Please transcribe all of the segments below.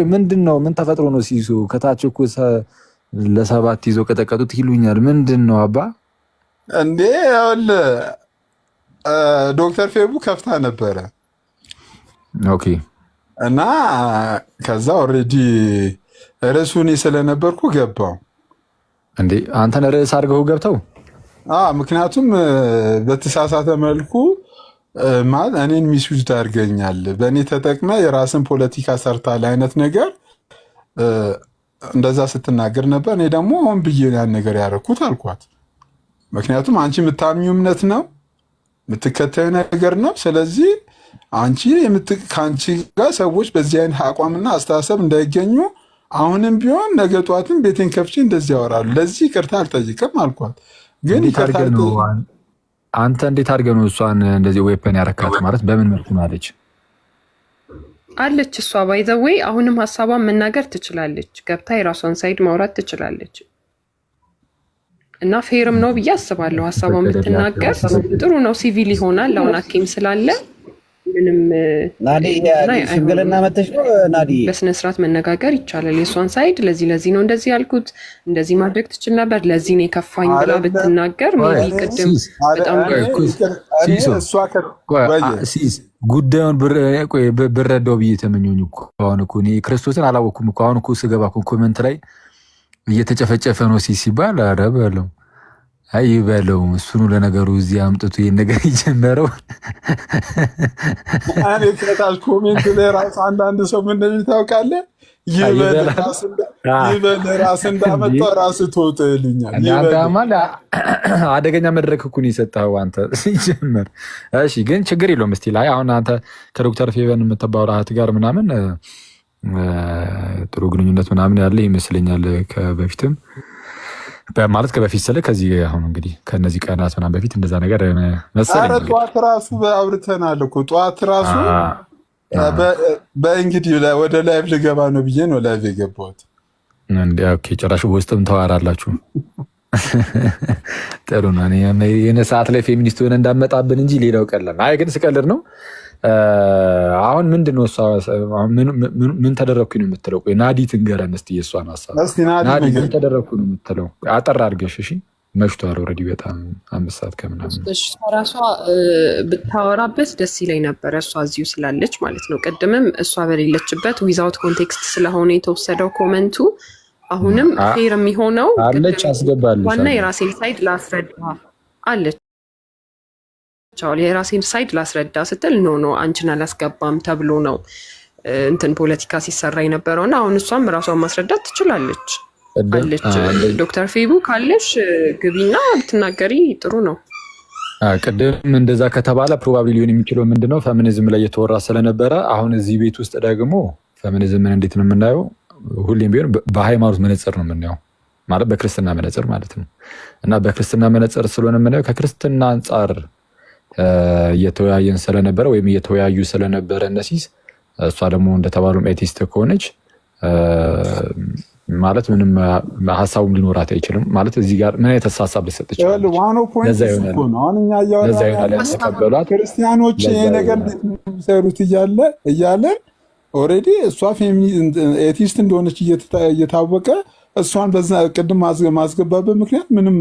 ቆይ ምንድነው? ምን ተፈጥሮ ነው ሲሱ? ከታች እኮ ለሰባት ይዞ ቀጠቀጡት ይሉኛል። ምንድነው አባ እንዴ? ዶክተር ፌቡ ከፍታ ነበረ። ኦኬ። እና ከዛ ኦልሬዲ ርዕሱን ስለነበርኩ ገባው። እንዴ አንተን ርዕስ አድርገው ገብተው? ምክንያቱም በተሳሳተ መልኩ ማለት እኔን ሚስዩዝ ታርገኛል፣ በእኔ ተጠቅመ የራስን ፖለቲካ ሰርታል አይነት ነገር እንደዛ ስትናገር ነበር። እኔ ደግሞ ሆን ብዬ ያን ነገር ያደረኩት አልኳት። ምክንያቱም አንቺ የምታምኚው እምነት ነው፣ የምትከተዩ ነገር ነው። ስለዚህ አንቺ ከአንቺ ጋር ሰዎች በዚህ አይነት አቋምና አስተሳሰብ እንዳይገኙ አሁንም ቢሆን ነገ ጧትም ቤቴን ከፍቼ እንደዚህ ያወራሉ። ለዚህ ይቅርታ አልጠይቅም አልኳት። ግን አንተ እንዴት አድርገህ ነው እሷን እንደዚህ ዌፐን ያረካት? ማለት በምን መልኩ ነው አለች? እሷ ባይዘወይ አሁንም ሀሳቧን መናገር ትችላለች። ገብታ የራሷን ሳይድ ማውራት ትችላለች። እና ፌርም ነው ብዬ አስባለሁ። ሀሳቧን ብትናገር ጥሩ ነው። ሲቪል ይሆናል። አሁን አኪም ስላለ ምንም ሽምግልና መተሽ ነው ናዲ፣ በስነ ስርዓት መነጋገር ይቻላል። የእሷን ሳይድ ለዚህ ነው እንደዚህ ያልኩት፣ እንደዚህ ማድረግ ትችል ነበር፣ ለዚህ ነው የከፋኝ ብላ ብትናገር ሜቢ ቅድም በጣም ጉዳዩን ብረዳው ብዬ ተመኘኝ እኮ። አሁን እኮ እኔ ክርስቶስን አላወኩም እኮ። አሁን እኮ ስገባ ኮሜንት ላይ እየተጨፈጨፈ ነው ሲባል ኧረ በለው አይ በለው እሱኑ ለነገሩ እዚህ አምጥቶ ይሄን ነገር ይጀመረው። እኔ ከታች ኮሜንት ላይ ራስ አንዳንድ ሰው ምን እንደሚል ታውቃለህ? ይበል ራስ እንዳመጣው ራስ ትወጥልኛል። ይበል አደገኛ መድረክ እኮ ነው የሰጠኸው አንተ ሲጀመር። እሺ ግን ችግር የለውም። እስቲ ላይ አሁን አንተ ከዶክተር ፌቨን የምትባለው እህት ጋር ምናምን ጥሩ ግንኙነት ምናምን ያለ ይመስለኛል ከበፊትም ማለት ከበፊት ስለ ከዚህ አሁን እንግዲህ ከነዚህ ቀናት ምናምን በፊት እንደዛ ነገር መሰለኝ። ኧረ ጠዋት ራሱ አውርተናል እኮ ጠዋት ራሱ በእንግዲህ ወደ ላይቭ ልገባ ነው ብዬ ነው ላይቭ የገባሁት። ኦኬ ጭራሽ በውስጥም ተዋራላችሁ። ጥሩ ነው። የሆነ ሰዓት ላይ ፌሚኒስት ሆነ እንዳመጣብን እንጂ ሌላው ቀላል። አይ ግን ስቀልድ ነው። አሁን ምንድን ነው ምን ተደረግኩኝ ነው የምትለው? ቆይ ናዲ ትንገረን እስኪ የእሷን ሀሳብ። ናዲ ምን ተደረግኩ ነው የምትለው? አጠር አድርገሽ። እሺ መሽቷል ኦልሬዲ በጣም 5 ሰዓት ከምናምን። ራሷ ብታወራበት ደስ ይለኝ ነበረ፣ እሷ እዚሁ ስላለች ማለት ነው። ቅድምም እሷ በሌለችበት ዊዛውት ኮንቴክስት ስለሆነ የተወሰደው ኮመንቱ አሁንም ፌር የሚሆነው አለች አስገባለች። ዋና የራሴን ሳይድ ላስረዳ አለች። የራሴን ሳይድ ላስረዳ ስትል ኖ አንቺን አላስገባም ተብሎ ነው እንትን ፖለቲካ ሲሰራ የነበረው እና አሁን እሷም ራሷን ማስረዳት ትችላለች አለች። ዶክተር ፌቡ ካለሽ ግቢና ብትናገሪ ጥሩ ነው። ቅድም እንደዛ ከተባለ ፕሮባብሊ ሊሆን የሚችለው ምንድነው ፌሚኒዝም ላይ የተወራ ስለነበረ አሁን እዚህ ቤት ውስጥ ደግሞ ፌሚኒዝምን እንዴት ነው የምናየው? ሁሌም ቢሆን በሃይማኖት መነጽር ነው የምናየው፣ ማለት በክርስትና መነጽር ማለት ነው። እና በክርስትና መነጽር ስለሆነ የምናየው ከክርስትና አንጻር እየተወያየን ስለነበረ ወይም እየተወያዩ ስለነበረ እነሲስ እሷ ደግሞ እንደተባሉም ኤቲስት ከሆነች ማለት ምንም ሀሳቡም ሊኖራት አይችልም። ማለት እዚህ ጋር ምን አይነት ሀሳብ ልሰጥ ይችላል? ተቀበሏት ክርስቲያኖች ይሄ ነገር የሚሰሩት እያለን ኦልሬዲ እሷ ኤቲስት እንደሆነች እየታወቀ እሷን በዛ ቅድም ማስገባበት ምክንያት ምንም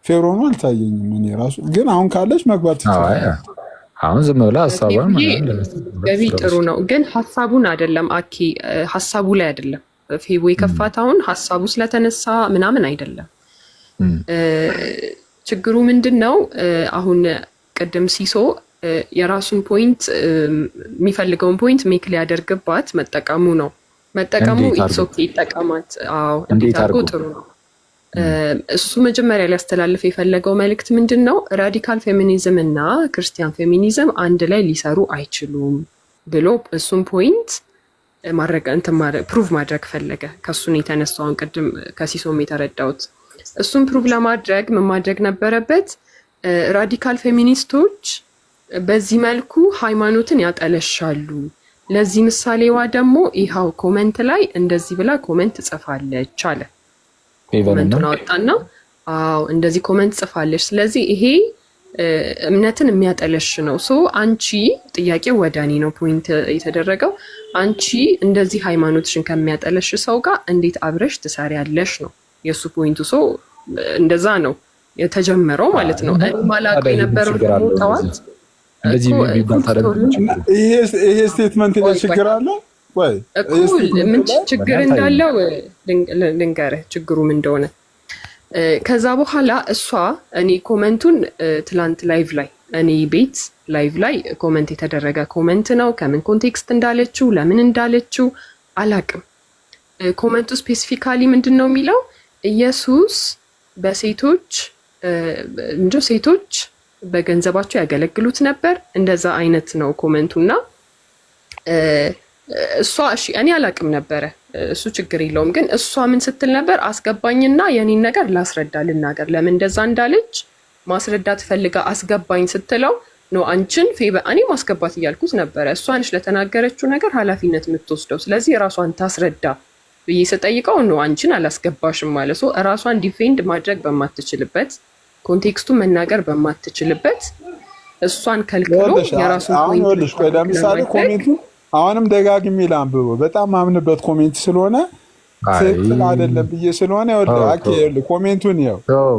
ፌር ሆኖ አልታየኝም። እኔ ራሱ ግን አሁን ካለች መግባት ይችላል። አሁን ዝም ብላ ሀሳቧን ገቢ ጥሩ ነው፣ ግን ሀሳቡን አይደለም አኪ ሀሳቡ ላይ አይደለም ፌቡ የከፋት አሁን ሀሳቡ ስለተነሳ ምናምን አይደለም። ችግሩ ምንድን ነው? አሁን ቅድም ሲሶ የራሱን ፖይንት የሚፈልገውን ፖይንት ሜክ ሊያደርግባት መጠቀሙ ነው። መጠቀሙ ኢትሶኬ ይጠቀማት። አዎ እንዴት አድርጎ ጥሩ ነው። እሱ መጀመሪያ ሊያስተላልፍ የፈለገው መልእክት ምንድን ነው? ራዲካል ፌሚኒዝም እና ክርስቲያን ፌሚኒዝም አንድ ላይ ሊሰሩ አይችሉም ብሎ እሱን ፖይንት ፕሩቭ ማድረግ ፈለገ። ከሱን የተነሳውን ቅድም ከሲሶም የተረዳሁት እሱን ፕሩቭ ለማድረግ ምን ማድረግ ነበረበት? ራዲካል ፌሚኒስቶች በዚህ መልኩ ሃይማኖትን ያጠለሻሉ። ለዚህ ምሳሌዋ ደግሞ ይኸው ኮመንት ላይ እንደዚህ ብላ ኮመንት ጽፋለች አለ። ኮመንቱን አወጣና አዎ እንደዚህ ኮመንት ጽፋለች። ስለዚህ ይሄ እምነትን የሚያጠለሽ ነው። ሶ አንቺ ጥያቄው ወደ እኔ ነው ፖይንት የተደረገው። አንቺ እንደዚህ ሃይማኖትሽን ከሚያጠለሽ ሰው ጋር እንዴት አብረሽ ትሰሪያለሽ ነው የእሱ ፖይንቱ። ሶ እንደዛ ነው የተጀመረው ማለት ነው። እኔ ማላውቀው የነበረው ደግሞ ጠዋት ይሄ ስቴትመንት ላይ ችግር አለ ወይ? ምን ችግር እንዳለው ልንገርህ ችግሩ ምን እንደሆነ። ከዛ በኋላ እሷ እኔ ኮመንቱን ትላንት ላይቭ ላይ እኔ ቤት ላይቭ ላይ ኮመንት የተደረገ ኮመንት ነው። ከምን ኮንቴክስት እንዳለችው ለምን እንዳለችው አላቅም። ኮመንቱ ስፔሲፊካሊ ምንድን ነው የሚለው ኢየሱስ በሴቶች ሴቶች በገንዘባቸው ያገለግሉት ነበር። እንደዛ አይነት ነው ኮመንቱና እሷ እሺ እኔ አላቅም ነበረ፣ እሱ ችግር የለውም። ግን እሷ ምን ስትል ነበር? አስገባኝና የኔን ነገር ላስረዳ ልናገር። ለምን እንደዛ እንዳለች ማስረዳት ፈልጋ አስገባኝ ስትለው ነው አንቺን እኔ ማስገባት እያልኩት ነበረ። እሷ ነች ለተናገረችው ነገር ኃላፊነት የምትወስደው። ስለዚህ ራሷን ታስረዳ ብዬ ስጠይቀው ነው አንቺን አላስገባሽም ማለት ነው። ራሷን ዲፌንድ ማድረግ በማትችልበት ኮንቴክስቱ መናገር በማትችልበት እሷን ከልክሎ የራሱን ኮሜንቱ አሁንም ደጋግሜ ላንብበው። በጣም ማምንበት ኮሜንት ስለሆነ ትክክል አይደለም ብዬ ስለሆነ ኮሜንቱን ያው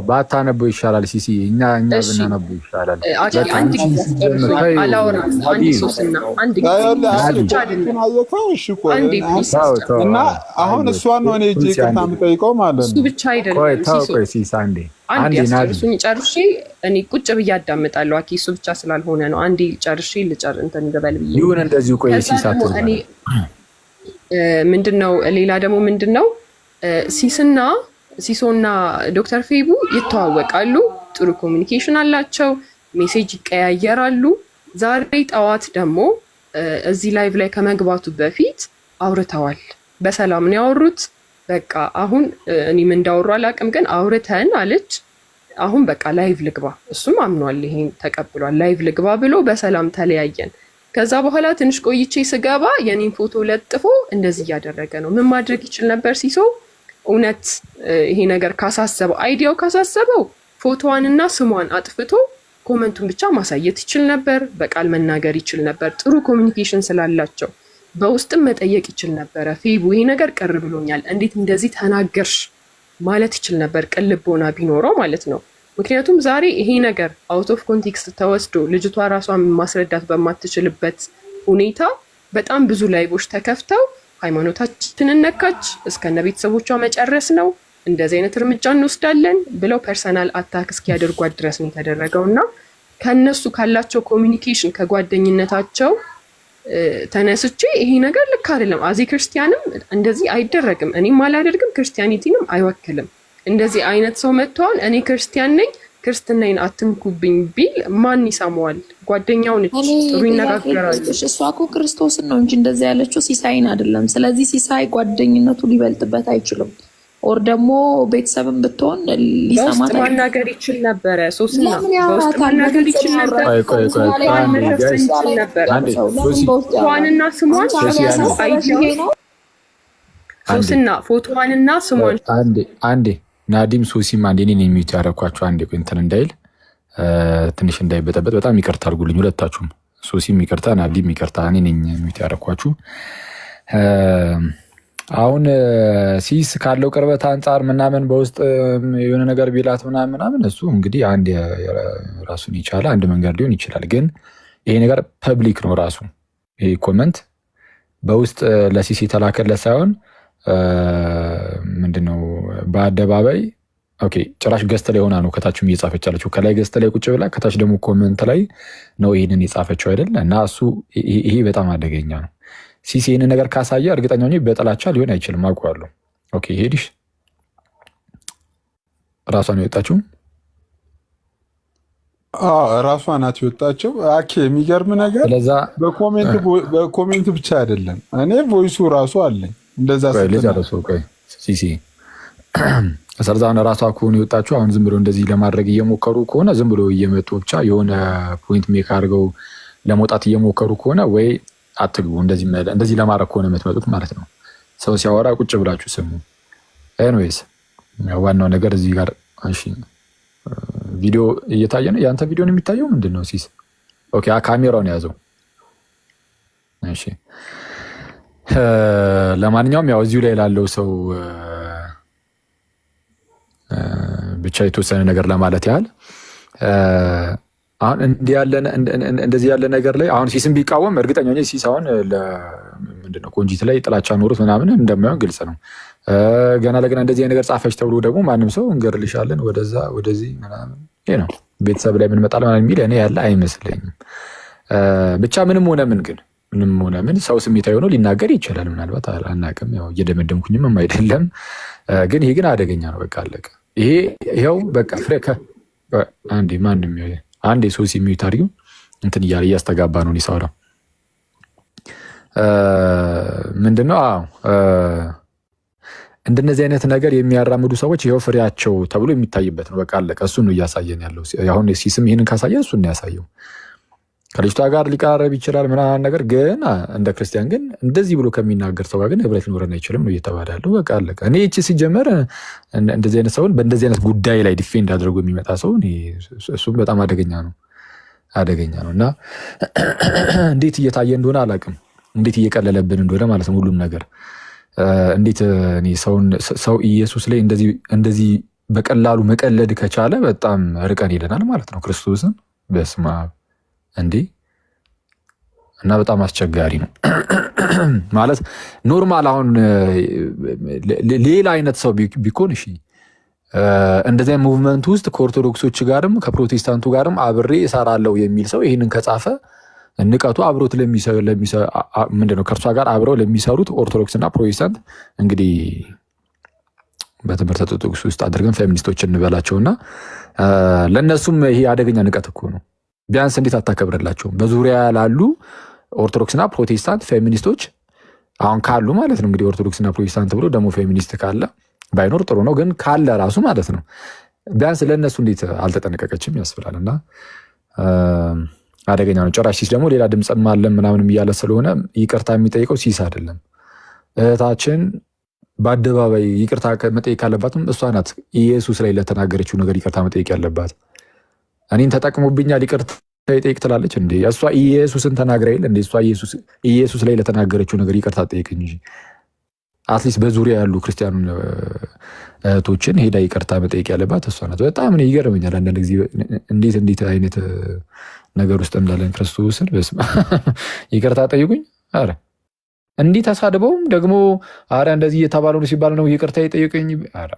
ባታነበው ይሻላል። ሲሲ እኛ ብናነበው ይሻላል። እና አሁን እሷን ነው እኔ እጄ ይቅርታ የምጠይቀው ማለት ነው። እሱ ብቻ አይደለም። አንዴ ያስጨርሱኝ ጨርሼ እኔ ቁጭ ብዬ አዳምጣለሁ። አኪ እሱ ብቻ ስላልሆነ ነው። አንዴ ጨርሼ እንትን ልበል ብዬ ይሁን እንደዚሁ። ቆይ ምንድነው ሌላ ደግሞ ምንድነው ሲሶና ዶክተር ፌቡ ይተዋወቃሉ፣ ጥሩ ኮሚኒኬሽን አላቸው፣ ሜሴጅ ይቀያየራሉ። ዛሬ ጠዋት ደግሞ እዚህ ላይቭ ላይ ከመግባቱ በፊት አውርተዋል። በሰላም ነው ያወሩት። በቃ አሁን እኔም እንዳወሩ አላውቅም፣ ግን አውርተን አለች። አሁን በቃ ላይቭ ልግባ፣ እሱም አምኗል፣ ይሄን ተቀብሏል። ላይቭ ልግባ ብሎ በሰላም ተለያየን። ከዛ በኋላ ትንሽ ቆይቼ ስገባ የኔን ፎቶ ለጥፎ እንደዚህ እያደረገ ነው። ምን ማድረግ ይችል ነበር ሲሶ? እውነት ይሄ ነገር ካሳሰበው፣ አይዲያው ካሳሰበው ፎቶዋንና ስሟን አጥፍቶ ኮመንቱን ብቻ ማሳየት ይችል ነበር። በቃል መናገር ይችል ነበር። ጥሩ ኮሚኒኬሽን ስላላቸው በውስጥም መጠየቅ ይችል ነበረ። ፌቡ ይሄ ነገር ቅር ብሎኛል፣ እንዴት እንደዚህ ተናገርሽ ማለት ይችል ነበር፣ ቅልቦና ቢኖረው ማለት ነው። ምክንያቱም ዛሬ ይሄ ነገር አውት ኦፍ ኮንቴክስት ተወስዶ ልጅቷ ራሷን ማስረዳት በማትችልበት ሁኔታ በጣም ብዙ ላይቦች ተከፍተው ሃይማኖታችንን ነካች፣ እስከነ ቤተሰቦቿ መጨረስ ነው፣ እንደዚህ አይነት እርምጃ እንወስዳለን ብለው ፐርሰናል አታክ እስኪያደርጓት ድረስ ነው የተደረገው። እና ከነሱ ካላቸው ኮሚኒኬሽን ከጓደኝነታቸው ተነስቼ ይሄ ነገር ልክ አይደለም፣ አዚ ክርስቲያንም እንደዚህ አይደረግም፣ እኔም አላደርግም፣ ክርስቲያኒቲንም አይወክልም። እንደዚህ አይነት ሰው መጥቷል፣ እኔ ክርስቲያን ነኝ፣ ክርስትናዬን አትንኩብኝ ቢል ማን ይሰማዋል? ጓደኛው ነች፣ ጥሩ ይነጋገራሉ። እሷ እኮ ክርስቶስን ነው እንጂ እንደዚህ ያለችው ሲሳይን አይደለም። ስለዚህ ሲሳይ ጓደኝነቱ ሊበልጥበት አይችልም። ኦር ደግሞ ቤተሰብን ብትሆን ሊሰማት ማናገር ይችል ነበረ። ሶስና በውስጥ ማናገር ይችል ነበር። ፎቶዋንና ስሟን ሶስና ፎቶዋንና ስሟን አንዴ ናዲም ሶሲም አንዴ እኔ የሚዩት ያደረኳቸው አንዴ እንትን እንዳይል ትንሽ እንዳይበጠበጥ በጣም ይቅርታ አድርጉልኝ ሁለታችሁም። ሶሲም ይቅርታ፣ ናዲም ይቅርታ። እኔ ነኝ የሚዩት ያደረኳችሁ። አሁን ሲስ ካለው ቅርበት አንጻር ምናምን በውስጥ የሆነ ነገር ቢላት ምናምን እሱ እንግዲህ አንድ ራሱን የቻለ አንድ መንገድ ሊሆን ይችላል። ግን ይሄ ነገር ፐብሊክ ነው። ራሱ ይሄ ኮመንት በውስጥ ለሲስ የተላከለት ሳይሆን ምንድነው በአደባባይ ኦኬ፣ ጭራሽ ገስት ላይ ሆና ነው ከታችም እየጻፈች አለችው። ከላይ ገስት ላይ ቁጭ ብላ ከታች ደግሞ ኮመንት ላይ ነው ይሄንን የጻፈችው አይደል? እና እሱ ይሄ በጣም አደገኛ ነው። ሲሲ ይህንን ነገር ካሳየ እርግጠኛ ሆኜ በጥላቻ ሊሆን አይችልም፣ አውቀዋለሁ። ኦኬ ሄድሽ ራሷን የወጣችው ራሷ ናት የወጣችው። አኬ የሚገርም ነገር በኮሜንት ብቻ አይደለም፣ እኔ ቮይሱ ራሱ አለኝ እንደዛ ሲሲ ሰርዛን ራሷ ከሆነ የወጣችው። አሁን ዝም ብሎ እንደዚህ ለማድረግ እየሞከሩ ከሆነ ዝም ብሎ እየመጡ ብቻ የሆነ ፖይንት ሜክ አድርገው ለመውጣት እየሞከሩ ከሆነ ወይ አትግቡ። እንደዚህ ለማድረግ ከሆነ የምትመጡት ማለት ነው። ሰው ሲያወራ ቁጭ ብላችሁ ስሙ። ኤንዌይስ ዋናው ነገር እዚህ ጋር እሺ ቪዲዮ እየታየ ነው። ያንተ ቪዲዮ ነው የሚታየው ምንድን ነው ሲስ? ኦኬ ካሜራውን ያዘው። እሺ ለማንኛውም ያው እዚሁ ላይ ላለው ሰው ብቻ የተወሰነ ነገር ለማለት ያህል አሁን እንደዚህ ያለ ነገር ላይ አሁን ሲስም ቢቃወም እርግጠኛ ነኝ ሲስ አሁን ምንድነው ቆንጂት ላይ ጥላቻ ኖሮት ምናምን እንደማይሆን ግልጽ ነው። ገና ለገና እንደዚህ ነገር ጻፈች ተብሎ ደግሞ ማንም ሰው እንገርልሻለን ወደዛ ወደዚህ ምናምን ይሄ ነው ቤተሰብ ላይ ምን መጣል ማለት የሚል እኔ ያለ አይመስለኝም። ብቻ ምንም ሆነ ምን ሰው ስሜታዊ ሆኖ ሊናገር ይችላል። ምናልባት አናውቅም፣ ያው እየደመደምኩኝም አይደለም። ግን ይሄ ግን አደገኛ ነው። በቃ አለቀ። ይሄው በቃ ፍሬካ አንዴ ሶሲ የሚዩት አድርጊው እንትን እያለ እያስተጋባ ነው ሊሳውራው ምንድነው? እንደነዚህ አይነት ነገር የሚያራምዱ ሰዎች ይሄው ፍሬያቸው ተብሎ የሚታይበት ነው። በቃ አለቀ። እሱን ነው እያሳየን ያለው። አሁን ሲስም ይሄንን ካሳየ እሱን ነው ያሳየው። ከልጅቷ ጋር ሊቀራረብ ይችላል ምናምን ነገር ግን እንደ ክርስቲያን ግን እንደዚህ ብሎ ከሚናገር ሰው ጋር ግን ህብረት ሊኖረን አይችልም ነው እየተባለ ያለው። በቃ አለቀ። እኔ እቺ ሲጀመር እንደዚህ አይነት ሰውን በእንደዚህ አይነት ጉዳይ ላይ ዲፌንድ አድርጎ የሚመጣ ሰው እሱም በጣም አደገኛ ነው እና እንዴት እየታየ እንደሆነ አላውቅም፣ እንዴት እየቀለለብን እንደሆነ ማለት ነው ሁሉም ነገር። እንዴት ሰው ኢየሱስ ላይ እንደዚህ በቀላሉ መቀለድ ከቻለ በጣም ርቀን ሄደናል ማለት ነው ክርስቶስን። በስመ አብ እንዴ! እና በጣም አስቸጋሪ ነው ማለት ኖርማል። አሁን ሌላ አይነት ሰው ቢኮን እሺ እንደዚህ ሙቭመንት ውስጥ ከኦርቶዶክሶች ጋርም ከፕሮቴስታንቱ ጋርም አብሬ እሰራለሁ የሚል ሰው ይህንን ከጻፈ ንቀቱ አብሮት ምንድነው ከእርሷ ጋር አብረው ለሚሰሩት ኦርቶዶክስና ፕሮቴስታንት እንግዲህ በትምህርተ ኦርቶዶክስ ውስጥ አድርገን ፌሚኒስቶች እንበላቸውና ለእነሱም ይሄ አደገኛ ንቀት እኮ ነው። ቢያንስ እንዴት አታከብርላቸውም? በዙሪያ ላሉ ኦርቶዶክስና ፕሮቴስታንት ፌሚኒስቶች አሁን ካሉ ማለት ነው እንግዲህ ኦርቶዶክስና ፕሮቴስታንት ብሎ ደግሞ ፌሚኒስት ካለ ባይኖር ጥሩ ነው፣ ግን ካለ ራሱ ማለት ነው ቢያንስ ለእነሱ እንዴት አልተጠነቀቀችም ያስብላል። እና አደገኛ ነው። ጭራሽ ሲስ ደግሞ ሌላ ድምፅም አለን ምናምንም እያለ ስለሆነ ይቅርታ የሚጠይቀው ሲስ አይደለም። እህታችን በአደባባይ ይቅርታ መጠየቅ ካለባትም እሷ ናት። ኢየሱስ ላይ ለተናገረችው ነገር ይቅርታ መጠየቅ ያለባት። እኔን ተጠቅሞብኛል ይቅርታ ይጠይቅ ትላለች እንዴ? እሷ ኢየሱስን ተናግራ የለ እንዴ? እሷ ኢየሱስ ላይ ለተናገረችው ነገር ይቅርታ ጠይቅ እንጂ አትሊስት በዙሪያ ያሉ ክርስቲያኑ እህቶችን ሄዳ ይቅርታ መጠየቅ ያለባት እሷ ናት። በጣም እኔ ይገርመኛል አንዳንድ ጊዜ እንዴት አይነት ነገር ውስጥ እንዳለን ክርስቶስን በስመ አብ ይቅርታ ጠይቁኝ። አረ እንዲህ ተሳድበውም ደግሞ አረ እንደዚህ እየተባለው ሲባል ነው ይቅርታ ይጠይቁኝ። አረ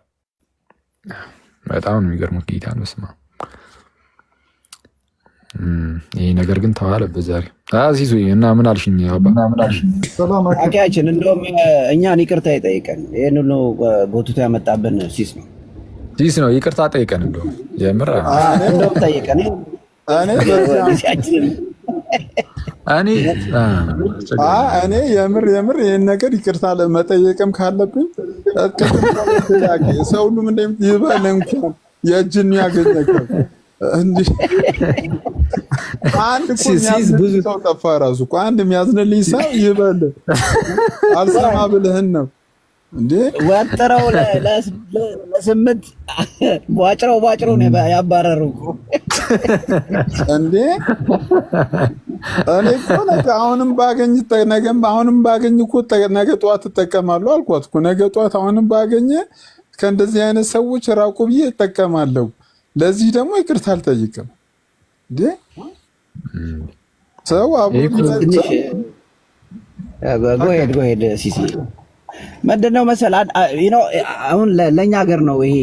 በጣም ነው የሚገርሙት ጌታን በስመ አብ። ይህ ነገር ግን ተዋለበት ዛሬ አዚዙ እና ምን አልሽኝ? አቂያችን እንደውም እኛን ይቅርታ ይጠይቀን። ይህን ሁሉ ጎትቶ ያመጣብን ሲስ ነው። ይቅርታ ጠይቀን እንደውም የምር እንደውም ጠይቀን እኔ የምር ይህን ነገር ይቅርታ ለመጠየቅም ካለብኝ ሰው ሁሉም ይበል እንኳን የእጅን ያገኘከው እንዲህ አንድ ብዙ ሰው ጠፋ። ራሱ እኮ አንድ የሚያዝንልኝ ሰው ይበል አልሰማ ብልህን ነው እንዴ? ወጥረው ለስምንት ቧጭረው ነው ያባረሩ እንዴ? እኔ እኮ አሁንም ባገኝ እኮ ነገ ጠዋት እጠቀማለሁ አልኳት እኮ። ነገ ጠዋት አሁንም ባገኘ ከእንደዚህ አይነት ሰዎች ራቁ ብዬ እጠቀማለሁ። ለዚህ ደግሞ ይቅርታ አልጠይቅም እንዴ? ሰው ጎሄድ ሲሲ ምንድነው መሰለህ አሁን ለእኛ ሀገር ነው ይሄ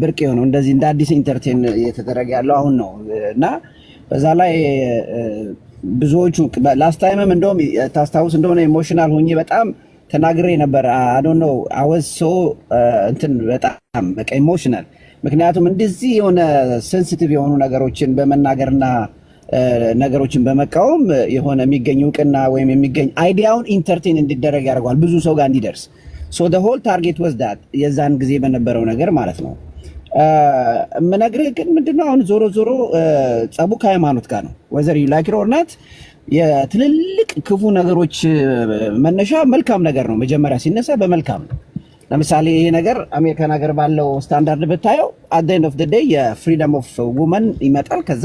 ብርቅ የሆነው እንደዚህ እንደ አዲስ ኢንተርቴን እየተደረገ ያለው አሁን ነው። እና በዛ ላይ ብዙዎቹ ላስት ታይምም እንደውም ታስታውስ እንደሆነ ኢሞሽናል ሆኜ በጣም ተናግሬ ነበር። አይ ዶንት ኖ አይ ዋዝ ሶ እንትን በጣም በቃ ኢሞሽናል። ምክንያቱም እንደዚህ የሆነ ሴንሲቲቭ የሆኑ ነገሮችን በመናገርና ነገሮችን በመቃወም የሆነ የሚገኝ እውቅና ወይም የሚገኝ አይዲያውን ኢንተርቴን እንዲደረግ ያደርገዋል ብዙ ሰው ጋር እንዲደርስ። ሶ the whole target was that የዛን ጊዜ በነበረው ነገር ማለት ነው። የምነግርህ ግን ምንድነው አሁን ዞሮ ጸቡ ከሃይማኖት ጋር ነው። whether you like it or not የትልልቅ ክፉ ነገሮች መነሻ መልካም ነገር ነው። መጀመሪያ ሲነሳ በመልካም ነው። ለምሳሌ ይሄ ነገር አሜሪካን ሀገር ባለው ስታንዳርድ ብታየው at the end of the day የፍሪደም ኦፍ ውመን ይመጣል። ከዛ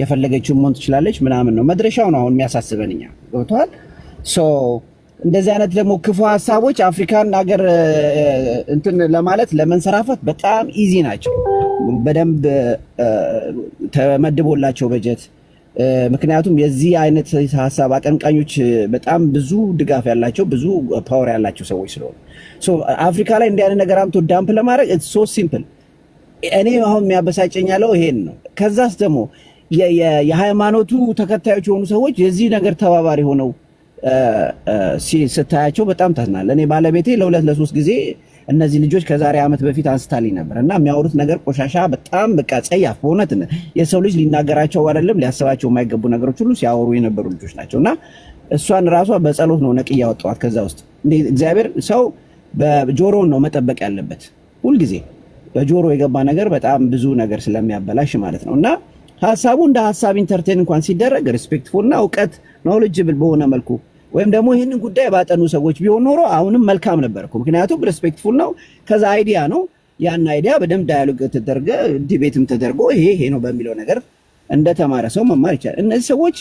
የፈለገችውን መሆን ትችላለች ምናምን ነው መድረሻው ነው አሁን የሚያሳስበን እኛ ገብቶሃል። ሶ እንደዚህ አይነት ደግሞ ክፉ ሀሳቦች አፍሪካን ሀገር እንትን ለማለት ለመንሰራፈት በጣም ኢዚ ናቸው። በደንብ ተመድቦላቸው በጀት ምክንያቱም የዚህ አይነት ሀሳብ አቀንቃኞች በጣም ብዙ ድጋፍ ያላቸው ብዙ ፓወር ያላቸው ሰዎች ስለሆኑ ሶ አፍሪካ ላይ እንዲህ አይነት ነገር አምጥቶ ዳምፕ ለማድረግ ኢትስ ሶ ሲምፕል። እኔ አሁን የሚያበሳጨኝ ያለው ይሄን ነው። ከዛስ ደግሞ የሃይማኖቱ ተከታዮች የሆኑ ሰዎች የዚህ ነገር ተባባሪ ሆነው ስታያቸው በጣም ታዝናለህ። እኔ ባለቤቴ ለሁለት ለሶስት ጊዜ እነዚህ ልጆች ከዛሬ ዓመት በፊት አንስታልኝ ነበር እና የሚያወሩት ነገር ቆሻሻ በጣም በቃ ጸያፍ በእውነት የሰው ልጅ ሊናገራቸው አይደለም ሊያስባቸው የማይገቡ ነገሮች ሁሉ ሲያወሩ የነበሩ ልጆች ናቸው እና እሷን ራሷ በጸሎት ነው ነቅያ ያወጣኋት ከዛ ውስጥ። እግዚአብሔር ሰው በጆሮውን ነው መጠበቅ ያለበት ሁልጊዜ። በጆሮ የገባ ነገር በጣም ብዙ ነገር ስለሚያበላሽ ማለት ነው እና ሀሳቡ እንደ ሀሳብ ኢንተርቴን እንኳን ሲደረግ ሪስፔክትፉል እና እውቀት ኖሌጅብል በሆነ መልኩ ወይም ደግሞ ይህንን ጉዳይ ባጠኑ ሰዎች ቢሆን ኖሮ አሁንም መልካም ነበር እኮ። ምክንያቱም ሪስፔክትፉል ነው። ከዛ አይዲያ ነው ያን አይዲያ በደንብ ዳያሎግ ተደረገ ዲቤትም ተደርጎ ይሄ ነው በሚለው ነገር እንደተማረ ሰው መማር ይቻላል። እነዚህ ሰዎች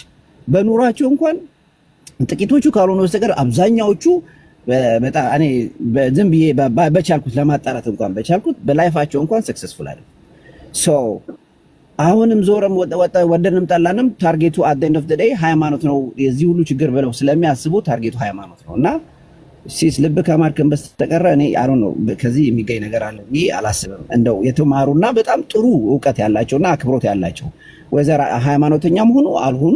በኑሯቸው እንኳን ጥቂቶቹ ካልሆኑ በስተቀር አብዛኛዎቹ በጣም እኔ ዝም ብዬ በቻልኩት ለማጣራት እንኳን በቻልኩት በላይፋቸው እንኳን ሰክሰስፉል አይደል። ሶ አሁንም ዞረም ወደንም ጠላንም ታርጌቱ at the end of the day ሃይማኖት ነው። የዚህ ሁሉ ችግር ብለው ስለሚያስቡ ታርጌቱ ሃይማኖት ነው እና ሲስ ልብ ከማርከን በስተቀር እኔ አሮ ነው ከዚህ የሚገኝ ነገር አለ ብዬ አላስብም። እንደው የተማሩና በጣም ጥሩ እውቀት ያላቸውና አክብሮት ያላቸው ወዘራ ሃይማኖተኛም ሆኑ አልሆኑ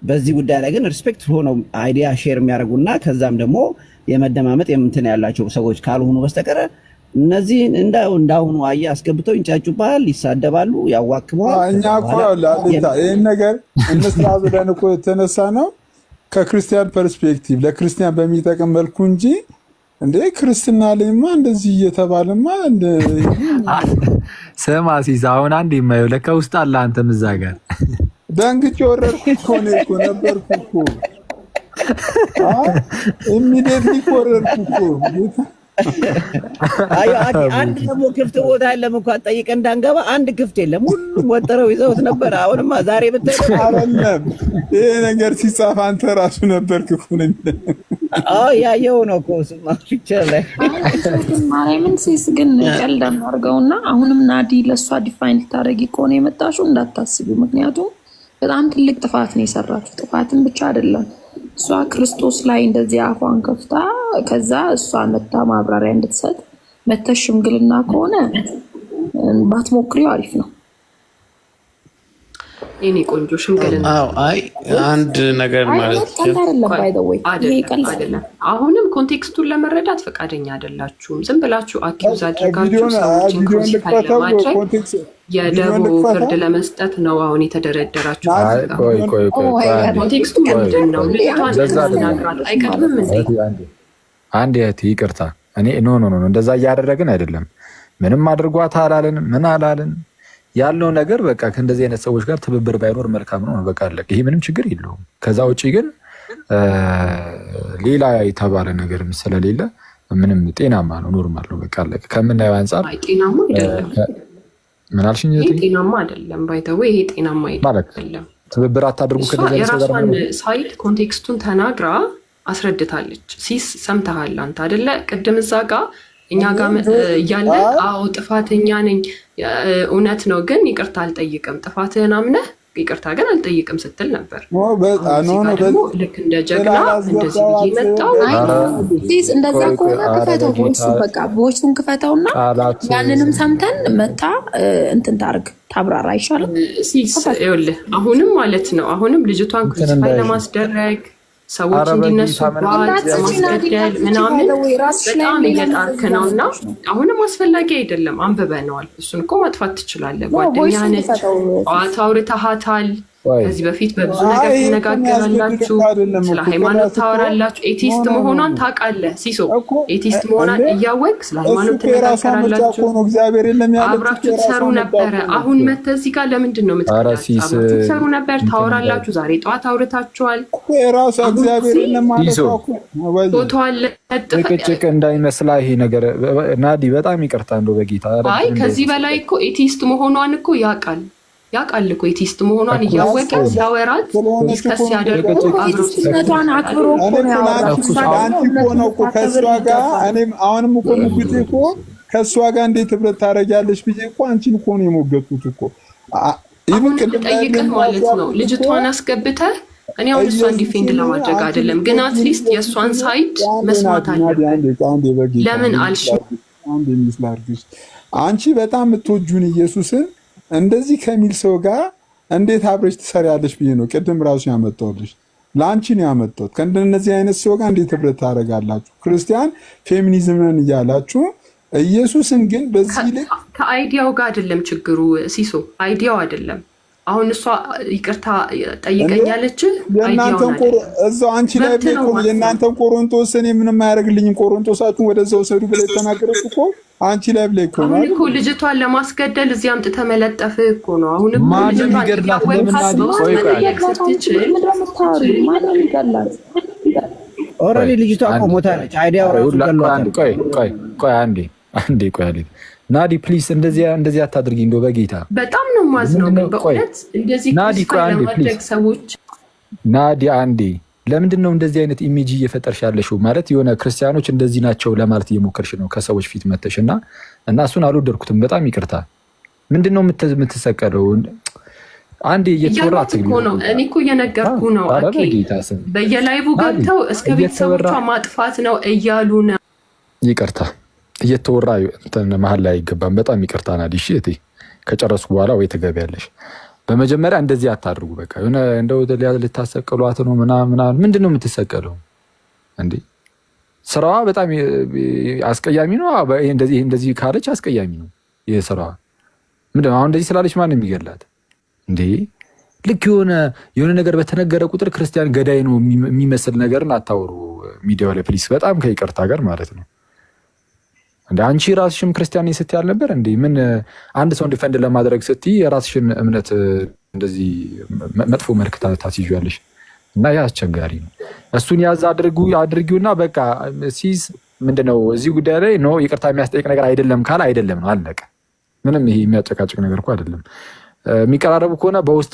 በዚህ ጉዳይ ላይ ግን ሪስፔክት ሆነው አይዲያ ሼር የሚያደርጉና ከዛም ደግሞ የመደማመጥ የምንትን ያላቸው ሰዎች ካልሆኑ በስተቀር እነዚህ እንዳሁኑ አያ አስገብተው ይንጫጩባል፣ ይሳደባሉ፣ ያዋክበዋል። እኛ እኮ ላሊታ ይሄን ነገር እንስራ ብለን እኮ የተነሳ ነው ከክርስቲያን ፐርስፔክቲቭ ለክርስቲያን በሚጠቅም መልኩ እንጂ እንዴ ክርስትና ላይማ እንደዚህ እየተባለማ ስማ ሲስ አሁን አንድ የማየው ለካ ውስጥ አለ አንተም እዛ ጋር ደንግጬ ወረድኩ እኮ ነው እኮ ነበርኩ እኮ ኢሚዲየትሊ ወረድኩ እኮ። አይ አንድ ደግሞ ክፍት ቦታ የለም እንኳን ጠይቀን እንዳንገባ አንድ ክፍት የለም። ሁሉም ወጥረው ይዘውት ነበር። አሁንማ ዛሬ ብትሄድ አይደለም ይሄ ነገር ሲጻፍ አንተ ራሱ ነበርክ እኮ ነው። ያየው ነው እኮ ስማ ፒክቸር ላይ ማርያምን ሲስ ግን ቀልድ አናርገውና አሁንም ናዲ ለሷ ዲፋይን ልታረጊ ከሆነ የመጣሽው እንዳታስቡ። ምክንያቱም በጣም ትልቅ ጥፋት ነው የሰራችው። ጥፋትን ብቻ አይደለም እሷ ክርስቶስ ላይ እንደዚህ አፏን ከፍታ ከዛ እሷ መታ ማብራሪያ እንድትሰጥ መተሽ ሽምግልና ከሆነ ባትሞክሪው አሪፍ ነው። የኔ ቆንጆ ሽምግልና አይ አንድ ነገር ማለት አይደለም። አሁንም ኮንቴክስቱን ለመረዳት ፈቃደኛ አይደላችሁም። ዝም ብላችሁ አኪዩዝ አድርጋችሁ ሰዎችን ክሩሲፋይ ለማድረግ የደቦ ፍርድ ለመስጠት ነው አሁን የተደረደራችሁ። ኮንቴክስቱ ምንድን ነው? ልጅቷን አይቀድምም እንዴ? አንድ እህት ይቅርታ፣ እኔ ኖ እንደዛ እያደረግን አይደለም። ምንም አድርጓት አላልን፣ ምን አላልን ያለው ነገር በቃ ከእንደዚህ አይነት ሰዎች ጋር ትብብር ባይኖር መልካም ነው። በቃ አለቀ። ይሄ ምንም ችግር የለውም። ከዛ ውጪ ግን ሌላ የተባለ ነገር ስለሌለ ምንም ጤናማ ነው፣ ኖርማል ነው። በቃ አለቀ። ከምናየው አንጻር ጤናማ አይደለም። ምን አልሽኝ? ይሄ ጤናማ አይደለም። ባይተው ይሄ ጤናማ አይደለም። ትብብር አታድርጉ። ከነዚህ ሰው ጋር የራሷን ሳይድ ኮንቴክስቱን ተናግራ አስረድታለች። ሲስ ሰምተሃል አንተ አይደለ? ቅድም እዛ ጋር እኛ ጋር እያለ አዎ ጥፋተኛ ነኝ እውነት ነው ግን ይቅርታ አልጠይቅም፣ ጥፋትህን አምነህ ይቅርታ ግን አልጠይቅም ስትል ነበር። ልክ እንደ ጀግና እንደዚህ ብዬ መጣሁ። እንደዛ ከሆነ ክፈተው፣ በቃ ቮይሱን ክፈተውና ያንንም ሰምተን መታ እንትን ታርግ ታብራራ አይሻልም? ይኸውልህ አሁንም ማለት ነው አሁንም ልጅቷን ክሩሲፋይ ለማስደረግ ሰዎች እንዲነሱባት ለማስገደል ምናምን በጣም እየጣርክ ነው እና አሁንም አስፈላጊ አይደለም። አንብበነዋል። እሱን እኮ ማጥፋት ትችላለህ። ጓደኛ ነች፣ ጠዋት አውርተሃታል። ከዚህ በፊት በብዙ ነገር ትነጋገራላችሁ፣ ስለ ሃይማኖት ታወራላችሁ። ኤቲስት መሆኗን ታውቃለህ ሲሶ። ኤቲስት መሆኗን እያወቅ ስለ ሃይማኖት ትነጋገራላችሁ፣ አብራችሁ ትሰሩ ነበረ። አሁን መተህ እዚህ ጋር ለምንድን ነው የምትቀራችሁ? አብራችሁ ትሰሩ ነበር፣ ታወራላችሁ። ዛሬ ጠዋት አውርታችኋል። ፎቶ አለ ጭቅጭቅ እንዳይመስላ ይሄ ነገር ናዲ፣ በጣም ይቅርታ እንደው በጌታ። አይ ከዚህ በላይ እኮ ኤቲስት መሆኗን እኮ ያውቃል እኮ ኤቲስት መሆኗን እያወቀ ሲያወራት ዲስከስ ሲያደርጉ አብሮ ሲነቷን አክብሮ እኮ ከእሷ ጋር እኔም አሁንም እኮ ሙግቴ እኮ ከእሷ ጋር እንዴት ህብረት ታደርጊያለሽ ብዬ እኮ አንቺን እኮ ነው የሞገጥኩት እኮ። አሁን ጠይቅህ ማለት ነው ልጅቷን አስገብተህ እኔ አሁን እሷን ዲፌንድ ለማድረግ አይደለም፣ ግን አትሊስት የእሷን ሳይድ መስማት አለብን። ለምን አልሽ? አንቺ በጣም የምትወጁን ኢየሱስን እንደዚህ ከሚል ሰው ጋር እንዴት አብረሽ ትሰሪያለሽ ብዬ ነው ቅድም ራሱ ያመጣሁልሽ። ለአንቺ ነው ያመጣሁት። ከእንደነዚህ አይነት ሰው ጋር እንዴት ህብረት ታደርጋላችሁ? ክርስቲያን ፌሚኒዝምን እያላችሁ ኢየሱስን ግን በዚህ ልክ ከአይዲያው ጋር አይደለም ችግሩ ሲሶ፣ አይዲያው አይደለም። አሁን እሷ ይቅርታ ጠይቀኛለች። እዛው አንቺ ላይ የእናንተን ቆሮንቶስ እኔ ምንም አያደርግልኝም፣ ቆሮንቶሳችሁን ወደዛው ሰዱ ብለ የተናገረች እኮ አንቺ ላይ ብለ እኮ ነው። አሁን እኮ ልጅቷን ለማስገደል እዚህ አምጥተህ መለጠፍ እኮ ነው። አሁን እኮ ልጅቷን ይገድላት ኦልሬዲ ልጅቷ እኮ ሞታለች። አይዲያው ራሱ ገሏታል። ቆይ አንዴ ናዲ ፕሊስ፣ እንደዚህ አታድርጊ እንደው በጌታ በጣም ነው ማዝነው። በእውነት እንደዚህ ለማድረግ ሰዎች ናዲ አንዴ ለምንድን ነው እንደዚህ አይነት ኢሜጅ እየፈጠርሽ ያለሽው? ማለት የሆነ ክርስቲያኖች እንደዚህ ናቸው ለማለት እየሞከርሽ ነው ከሰዎች ፊት መተሽ እና እሱን አልወደድኩትም። በጣም ይቅርታ። ምንድን ነው የምትሰቀለው? አንዴ እየተወራ ነው። እኔ እኮ እየነገርኩ ነው። በየላይቡ ገብተው እስከ ቤተሰቦቿ ማጥፋት ነው እያሉ ነው። ይቅርታ እየተወራ መሀል ላይ አይገባም። በጣም ይቅርታ ናዲ። እሺ እቴ ከጨረስኩ በኋላ ወይ ትገቢያለሽ። በመጀመሪያ እንደዚህ አታድርጉ። በቃ የሆነ እንደው ልታሰቀሏት ነው ምናምን። ምንድን ነው የምትሰቀለው እንዴ? ስራዋ በጣም አስቀያሚ ነው። እንደዚህ ካለች አስቀያሚ ነው ይሄ ስራዋ። ምንድን ነው አሁን እንደዚህ ስላለች ማን የሚገላት እንዴ? ልክ የሆነ ነገር በተነገረ ቁጥር ክርስቲያን ገዳይ ነው የሚመስል ነገርን አታወሩ ሚዲያው ላይ ፕሊስ። በጣም ከይቅርታ ጋር ማለት ነው። እንደ አንቺ ራስሽም ክርስቲያን ስትይ አልነበር እንዴ? ምን አንድ ሰው ዲፈንድ ለማድረግ ስትይ የራስሽን እምነት እንደዚህ መጥፎ መልክ ታስይዣለሽ እና ያ አስቸጋሪ ነው። እሱን ያዝ አድርጊውና በቃ ሲዝ ምንድነው እዚህ ጉዳይ ላይ ነው ይቅርታ የሚያስጠይቅ ነገር አይደለም ካለ አይደለም ነው አለቀ። ምንም ይሄ የሚያጨቃጭቅ ነገር እኮ አይደለም። የሚቀራረቡ ከሆነ በውስጥ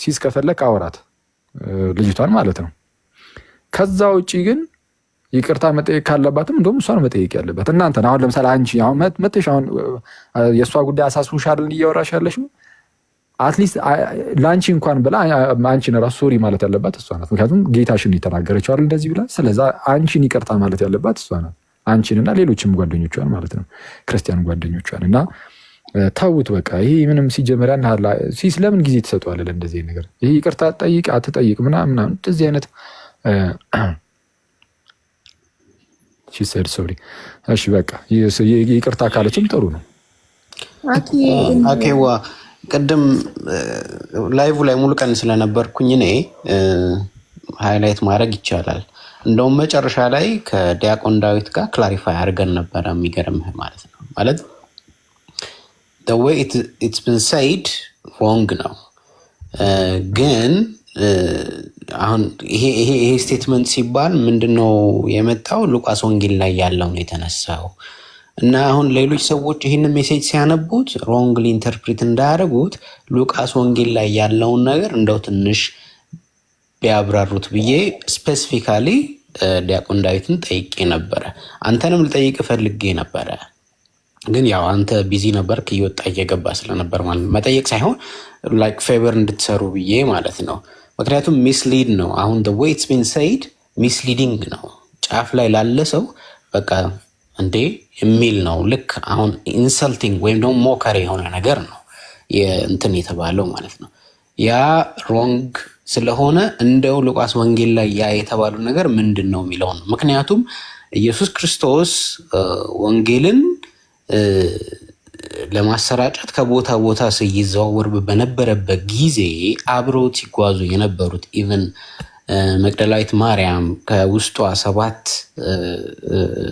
ሲዝ ከፈለክ አወራት ልጅቷን ማለት ነው። ከዛ ውጪ ግን ይቅርታ መጠየቅ ካለባትም እንደውም እሷን መጠየቅ ያለባት እናንተ። አሁን ለምሳሌ አንቺ አሁን መጥተሽ አሁን የእሷ ጉዳይ አሳስቦሻል እያወራሽ ያለሽው አትሊስት ለአንቺ እንኳን ብላ አንቺን ራሱ ሶሪ ማለት ያለባት እሷ ናት። ምክንያቱም ጌታሽን የተናገረችው አይደል እንደዚህ ብላ። ስለዛ አንቺን ይቅርታ ማለት ያለባት እሷ ናት። አንቺንና ሌሎችም ጓደኞቿን ማለት ነው ክርስቲያን ጓደኞቿን። እና ተውት በቃ ይሄ ምንም ሲጀመር ያን ሀላ ሲስ ለምን ጊዜ ትሰጠዋለህ እንደዚህ ነገር? ይሄ ይቅርታ ጠይቅ አትጠይቅ ምናምን እንደዚህ አይነት ሶሪ እሺ በቃ ይቅርታ ካለችም ጥሩ ነው። አኬዋ ቅድም ላይቭ ላይ ሙሉ ቀን ስለነበርኩኝ እኔ ሃይላይት ማድረግ ይቻላል። እንደውም መጨረሻ ላይ ከዲያቆን ዳዊት ጋር ክላሪፋይ አድርገን ነበረ። የሚገርምህ ማለት ነው ማለት the way it's been said wrong ነው ግን አሁን ይሄ ስቴትመንት ሲባል ምንድነው የመጣው? ሉቃስ ወንጌል ላይ ያለው ነው የተነሳው። እና አሁን ሌሎች ሰዎች ይህንን ሜሴጅ ሲያነቡት ሮንግሊ ኢንተርፕሪት እንዳያደርጉት ሉቃስ ወንጌል ላይ ያለውን ነገር እንደው ትንሽ ቢያብራሩት ብዬ ስፔሲፊካሊ ዲያቆን ዳዊትን ጠይቄ ነበረ። አንተንም ልጠይቅ ፈልጌ ነበረ፣ ግን ያው አንተ ቢዚ ነበርክ እየወጣ እየገባ ስለነበር ማለት መጠየቅ ሳይሆን ላይክ ፌቨር እንድትሰሩ ብዬ ማለት ነው። ምክንያቱም ሚስሊድ ነው። አሁን the way it's been said ሚስሊዲንግ ነው። ጫፍ ላይ ላለ ሰው በቃ እንዴ የሚል ነው። ልክ አሁን ኢንሰልቲንግ ወይም ደግሞ ሞከር የሆነ ነገር ነው እንትን የተባለው ማለት ነው። ያ ሮንግ ስለሆነ እንደው ሉቃስ ወንጌል ላይ ያ የተባለው ነገር ምንድን ነው የሚለው ነው። ምክንያቱም ኢየሱስ ክርስቶስ ወንጌልን ለማሰራጨት ከቦታ ቦታ ሲዘዋወር በነበረበት ጊዜ አብረውት ሲጓዙ የነበሩት ኢቨን መግደላዊት ማርያም ከውስጧ 7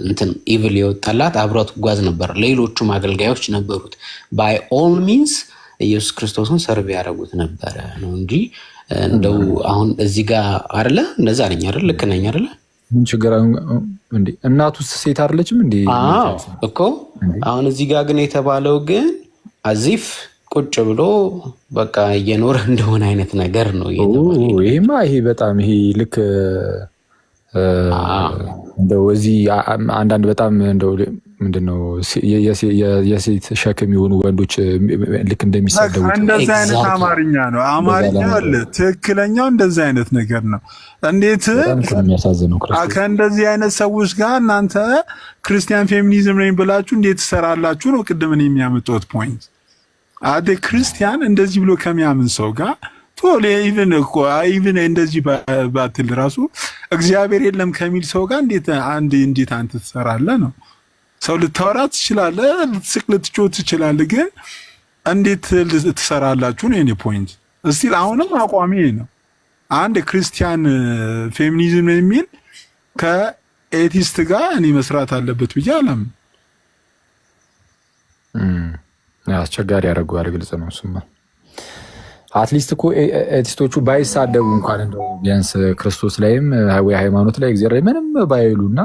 እንትን ኢቭል የወጣላት አብሯት ጓዝ ነበር። ሌሎቹም አገልጋዮች ነበሩት። ባይ ኦል ሚንስ ኢየሱስ ክርስቶስን ሰርቭ ያደረጉት ነበረ ነው እንጂ እንደው አሁን እዚህ ጋር አይደለ እንደዛ ነኝ አይደል? ልክ ነኝ አይደለ? ምን ችግር እንዴ? እናቱስ ሴት አይደለችም እንዴ? አዎ እኮ አሁን እዚህ ጋር ግን የተባለው ግን አዚፍ ቁጭ ብሎ በቃ እየኖረ እንደሆነ አይነት ነገር ነው። ይሄማ ይሄ በጣም ይሄ ልክ እንደው እዚህ አንዳንድ በጣም እንደው ምንድነው የሴት ሸክም የሆኑ ወንዶች ልክ እንደሚሰደቡት እንደዚህ አይነት አማርኛ ነው። አማርኛ አለ ትክክለኛው እንደዚህ አይነት ነገር ነው። እንዴት የሚያሳዝነው ከእንደዚህ አይነት ሰዎች ጋር እናንተ ክርስቲያን ፌሚኒዝም ነኝ ብላችሁ እንዴት ትሰራላችሁ ነው ቅድም እኔ የሚያመጣሁት ፖይንት። አደ ክርስቲያን እንደዚህ ብሎ ከሚያምን ሰው ጋር ቶሎ ኢቭን እንደዚህ ባትል ራሱ እግዚአብሔር የለም ከሚል ሰው ጋር እንዴት አንተ ትሰራለህ ነው። ሰው ልታወራ ትችላለህ፣ ልትስቅ ልትጮህ ትችላለህ፣ ግን እንዴት ትሰራላችሁ ነው የኔ ፖይንት። እስቲል አሁንም አቋሚ ነው። አንድ ክርስቲያን ፌሚኒዝም የሚል ከኤቲስት ጋር እኔ መስራት አለበት ብዬ አላምንም። አስቸጋሪ ያደርገዋል። ግልጽ ነው እሱማ። አትሊስት እኮ ኤቲስቶቹ ባይሳደቡ እንኳን እንደው ቢያንስ ክርስቶስ ላይም ወይ ሃይማኖት ላይ እግዚአብሔር ላይ ምንም ባይሉና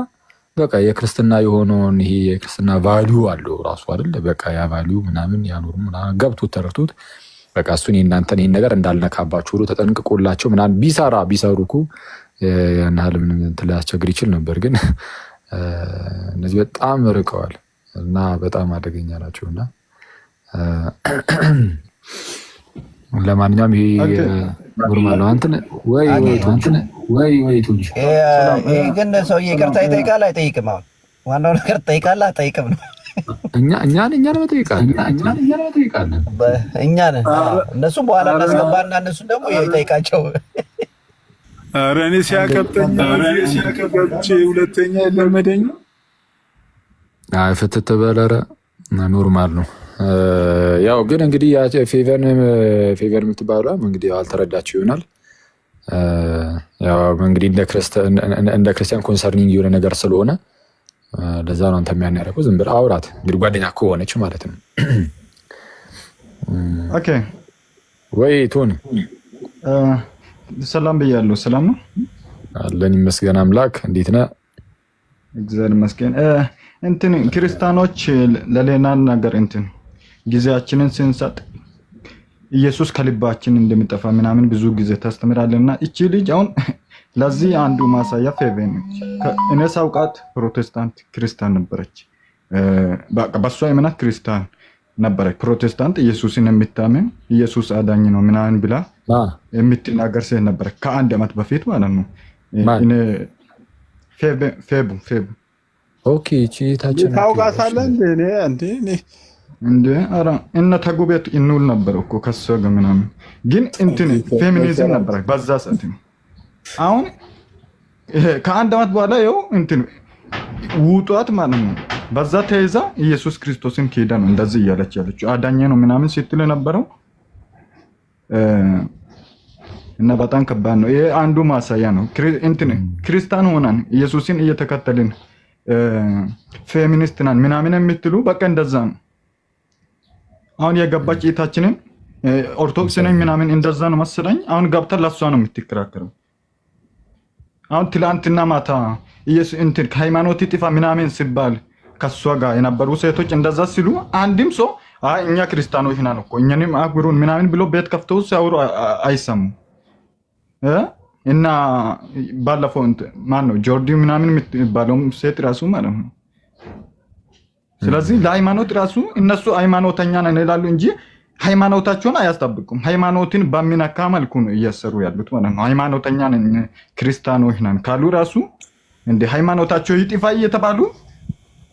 በቃ የክርስትና የሆነውን ይሄ የክርስትና ቫልዩ አለው ራሱ አይደል? በቃ ያ ቫልዩ ምናምን ያኖሩ ምናምን ገብቶት ተረድቶት በቃ እሱን የእናንተን ይሄን ነገር እንዳልነካባችሁ ብሎ ተጠንቅቆላቸው ምናምን ቢሰሩ እኮ ያን ያህል ምንም እንትን ሊያስቸግር ይችል ነበር። ግን እነዚህ በጣም ርቀዋል እና በጣም አደገኛ ናቸውና ለማንኛውም ይሄ ኖርማል ነው። አንተን ወይ ቱጂ ግን ሰውዬ ይቅርታ ይጠይቃል አይጠይቅም? አሁን ዋናው ነገር ትጠይቃለህ አትጠይቅም ነው። እኛን መጠይቃለን እኛን እነሱ በኋላ እናስገባና እነሱ ደግሞ ይጠይቃቸው። ኧረ እኔ ሲያከብተኝ ሁለተኛ የለመደኝ ፍትት በለረ ኖርማል ነው። ያው ግን እንግዲህ ፌቨር የምትባለው እንግዲህ አልተረዳችሁ ይሆናል። ያው እንግዲህ እንደ ክርስቲያን ኮንሰርኒንግ የሆነ ነገር ስለሆነ ለዛ ነው አንተ የሚያናረቀው። ዝም ብለህ አውራት እንግዲህ ጓደኛ ከሆነች ማለት ነው። ኦኬ ወይ ቶኒ ሰላም ብያለሁ። ሰላም ነው አለን ይመስገን አምላክ። እንዴት ነህ? እግዚአብሔር ይመስገን። እንትን ክርስቲያኖች ለሌላ ነገር እንትን ጊዜያችንን ስንሰጥ ኢየሱስ ከልባችን እንደሚጠፋ ምናምን ብዙ ጊዜ ታስተምራለና እቺ ልጅ አሁን ለዚህ አንዱ ማሳያ ፌቨን እኔ ሳውቃት ፕሮቴስታንት ክርስቲያን ነበረች። በቃ በሷ እምነት ክርስቲያን ነበረች። ፕሮቴስታንት ኢየሱስን የምታምን ኢየሱስ አዳኝ ነው ምናምን ብላ የምትናገር ሴት ነበረች ከአንድ ዓመት በፊት ማለት ነው። እኔ ፌቡ ኦኬ ቺታችን ታውቃታለህ እንዴ አራ እና ተጉቤት እንውል ነበር እኮ ከሷ ጋር ምናምን ግን እንትን ፌሚኒዝም ነበር በዛ ሰዓት ነው። አሁን ከአንድ ዓመት በኋላ ይኸው እንትን ውጧት ማለት ነው። በዛ ተይዛ ኢየሱስ ክርስቶስን ኪዳ ነው እንደዚህ እያለች ያለችው አዳኝ ነው ምናምን ስትል ነበረው እና በጣም ከባድ ነው። ይሄ አንዱ ማሳያ ነው። እንትን ክርስቲያን ሆነን ኢየሱስን እየተከተልን ፌሚኒስት ነን ምናምን የምትሉ በቃ እንደዛ ነው። አሁን የገባች እህታችንን ኦርቶዶክስ ነኝ ምናምን እንደዛ ነው መሰለኝ። አሁን ገብታ ለሷ ነው የምትከራከረው። አሁን ትላንትና ማታ ኢየሱስ እንትን ከሃይማኖት ይጥፋ ምናምን ሲባል ከሷ ጋር የነበሩ ሴቶች እንደዛ ሲሉ አንድም ሰው እኛ ክርስቲያኖች ነን እኮ እኛንም አክብሩን ምናምን ብሎ ቤት ከፍተው ሲያወሩ አይሰሙ እና ባለፈው ማን ነው ጆርዲ ምናምን የምትባለው ሴት ራሱ ማለት ነው። ስለዚህ ለሃይማኖት ራሱ እነሱ ሃይማኖተኛ ነን ይላሉ እንጂ ሃይማኖታቸውን አያስጠብቁም። ሃይማኖትን በሚነካ መልኩ ነው እየሰሩ ያሉት ማለት ነው። ሃይማኖተኛ ነን ክርስቲያኖች ነን ካሉ ራሱ እንደ ሃይማኖታቸው ይጥፋ እየተባሉ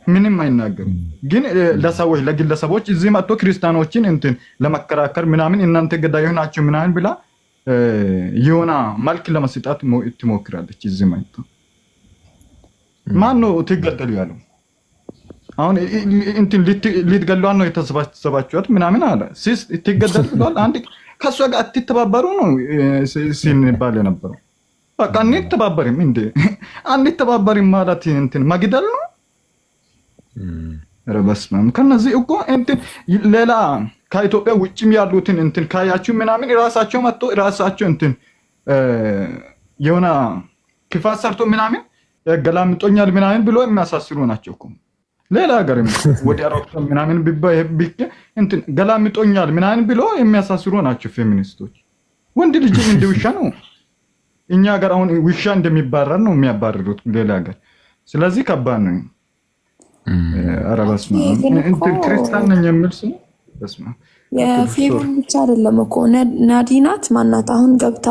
ምንም አይናገሩም። ግን ለሰዎች ለግለሰቦች እዚህ መጥቶ ክርስቲያኖችን እንትን ለመከራከር ምናምን እናንተ ገዳዮች ናቸው ምናምን ብላ የሆነ መልክ ለመስጣት ትሞክራለች። እዚህ መጥቶ ማን ነው ትገደሉ ያለው? አሁን እንትን ልትገሏት ነው የተሰባሰባችሁት ምናምን አለ። ሲስ ትገደል ብሏል። አንድ ከሷ ጋር አትተባበሩ ነው ሲባል የነበረው። በቃ አንተባበርም እንዴ? አንተባበርም ማለት እንትን መግደል ነው። ኧረ በስመ አብ። ከነዚህ እኮ እንትን ሌላ ከኢትዮጵያ ውጭም ያሉትን እንትን ካያችሁ ምናምን ራሳቸው መጥቶ ራሳቸው እንትን የሆነ ክፋት ሰርቶ ምናምን ገላምጦኛል ምናምን ብሎ የሚያሳስሩ ናቸው እኮ። ሌላ ሀገር ወዲ አሮፕ ምናምን እንትን ገላምጦኛል ምናምን ብሎ የሚያሳስሩ ናቸው ፌሚኒስቶች። ወንድ ልጅ እንደ ውሻ ነው። እኛ ሀገር አሁን ውሻ እንደሚባረር ነው የሚያባርሩት ሌላ ሀገር። ስለዚህ ከባድ ነው። ኧረ በስመ አብ። እንትን ክርስቲያን ነኝ የሚል ሰው በስመ አብ። የፌቨን ብቻ አይደለም እኮ ናዲ ናት ማናት አሁን ገብታ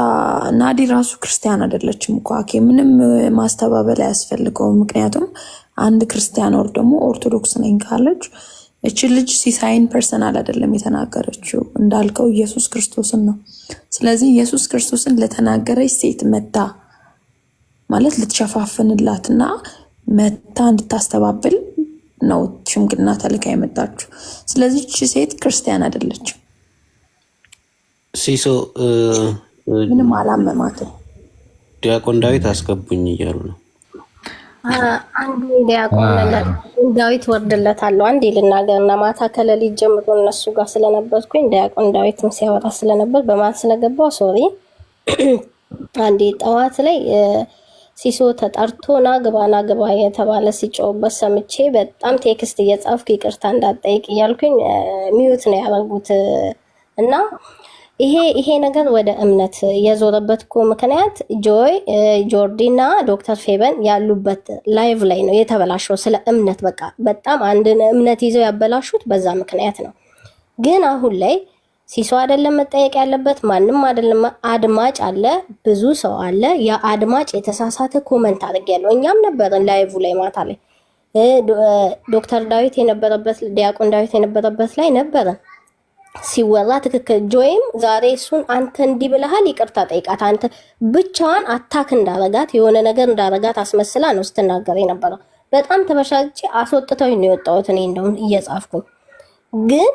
ናዲ ራሱ ክርስቲያን አይደለችም እኮ አኬ ምንም ማስተባበል አያስፈልገውም። ምክንያቱም አንድ ክርስቲያን ወር ደግሞ ኦርቶዶክስ ነኝ ካለች እቺ ልጅ ሲሳይን ፐርሰናል አይደለም የተናገረችው እንዳልከው ኢየሱስ ክርስቶስን ነው። ስለዚህ ኢየሱስ ክርስቶስን ለተናገረች ሴት መታ ማለት ልትሸፋፍንላትና መታ እንድታስተባብል ነው ሽምግልና ተልካ የመጣችው። ስለዚህ እቺ ሴት ክርስቲያን አይደለችም። ሲሶ ምንም አላመማትም። ዲያቆን ዳዊት አስገቡኝ እያሉ ነው። አንድ ዲያቆን ዳዊት ወርድለታለሁ። አንዴ ልናገርና ማታ ከሌሊት ጀምሮ እነሱ ጋር ስለነበርኩኝ ዲያቆን ዳዊትም ሲያወራ ስለነበር በማን ስለገባው ሶሪ። አንዴ ጠዋት ላይ ሲሶ ተጠርቶ ና ግባ የተባለ ሲጮህበት ሰምቼ በጣም ቴክስት እየጻፍኩ ይቅርታ እንዳትጠይቅ እያልኩኝ ሚዩት ነው ያደረጉት። እና ይሄ ነገር ወደ እምነት የዞረበት እኮ ምክንያት ጆርዲ እና ዶክተር ፌበን ያሉበት ላይቭ ላይ ነው የተበላሸው። ስለ እምነት በቃ በጣም አንድን እምነት ይዘው ያበላሹት በዛ ምክንያት ነው። ግን አሁን ላይ ሲሶ አይደለም መጠየቅ ያለበት፣ ማንም አይደለም። አድማጭ አለ፣ ብዙ ሰው አለ። ያ አድማጭ የተሳሳተ ኮመንት አድርጌያለሁ። እኛም ነበርን ላይቭ ላይ ማታ ላይ ዶክተር ዳዊት የነበረበት ዲያቆን ዳዊት የነበረበት ላይ ነበርን ሲወራ ትክክል። ጆይም ዛሬ እሱን አንተ እንዲህ ብለሃል ይቅርታ ጠይቃት፣ አንተ ብቻዋን አታክ እንዳረጋት የሆነ ነገር እንዳረጋት አስመስላ ነው ስትናገር የነበረው። በጣም ተበሻጭ አስወጥተውኝ ነው የወጣሁት እኔ እንደውም እየጻፍኩኝ። ግን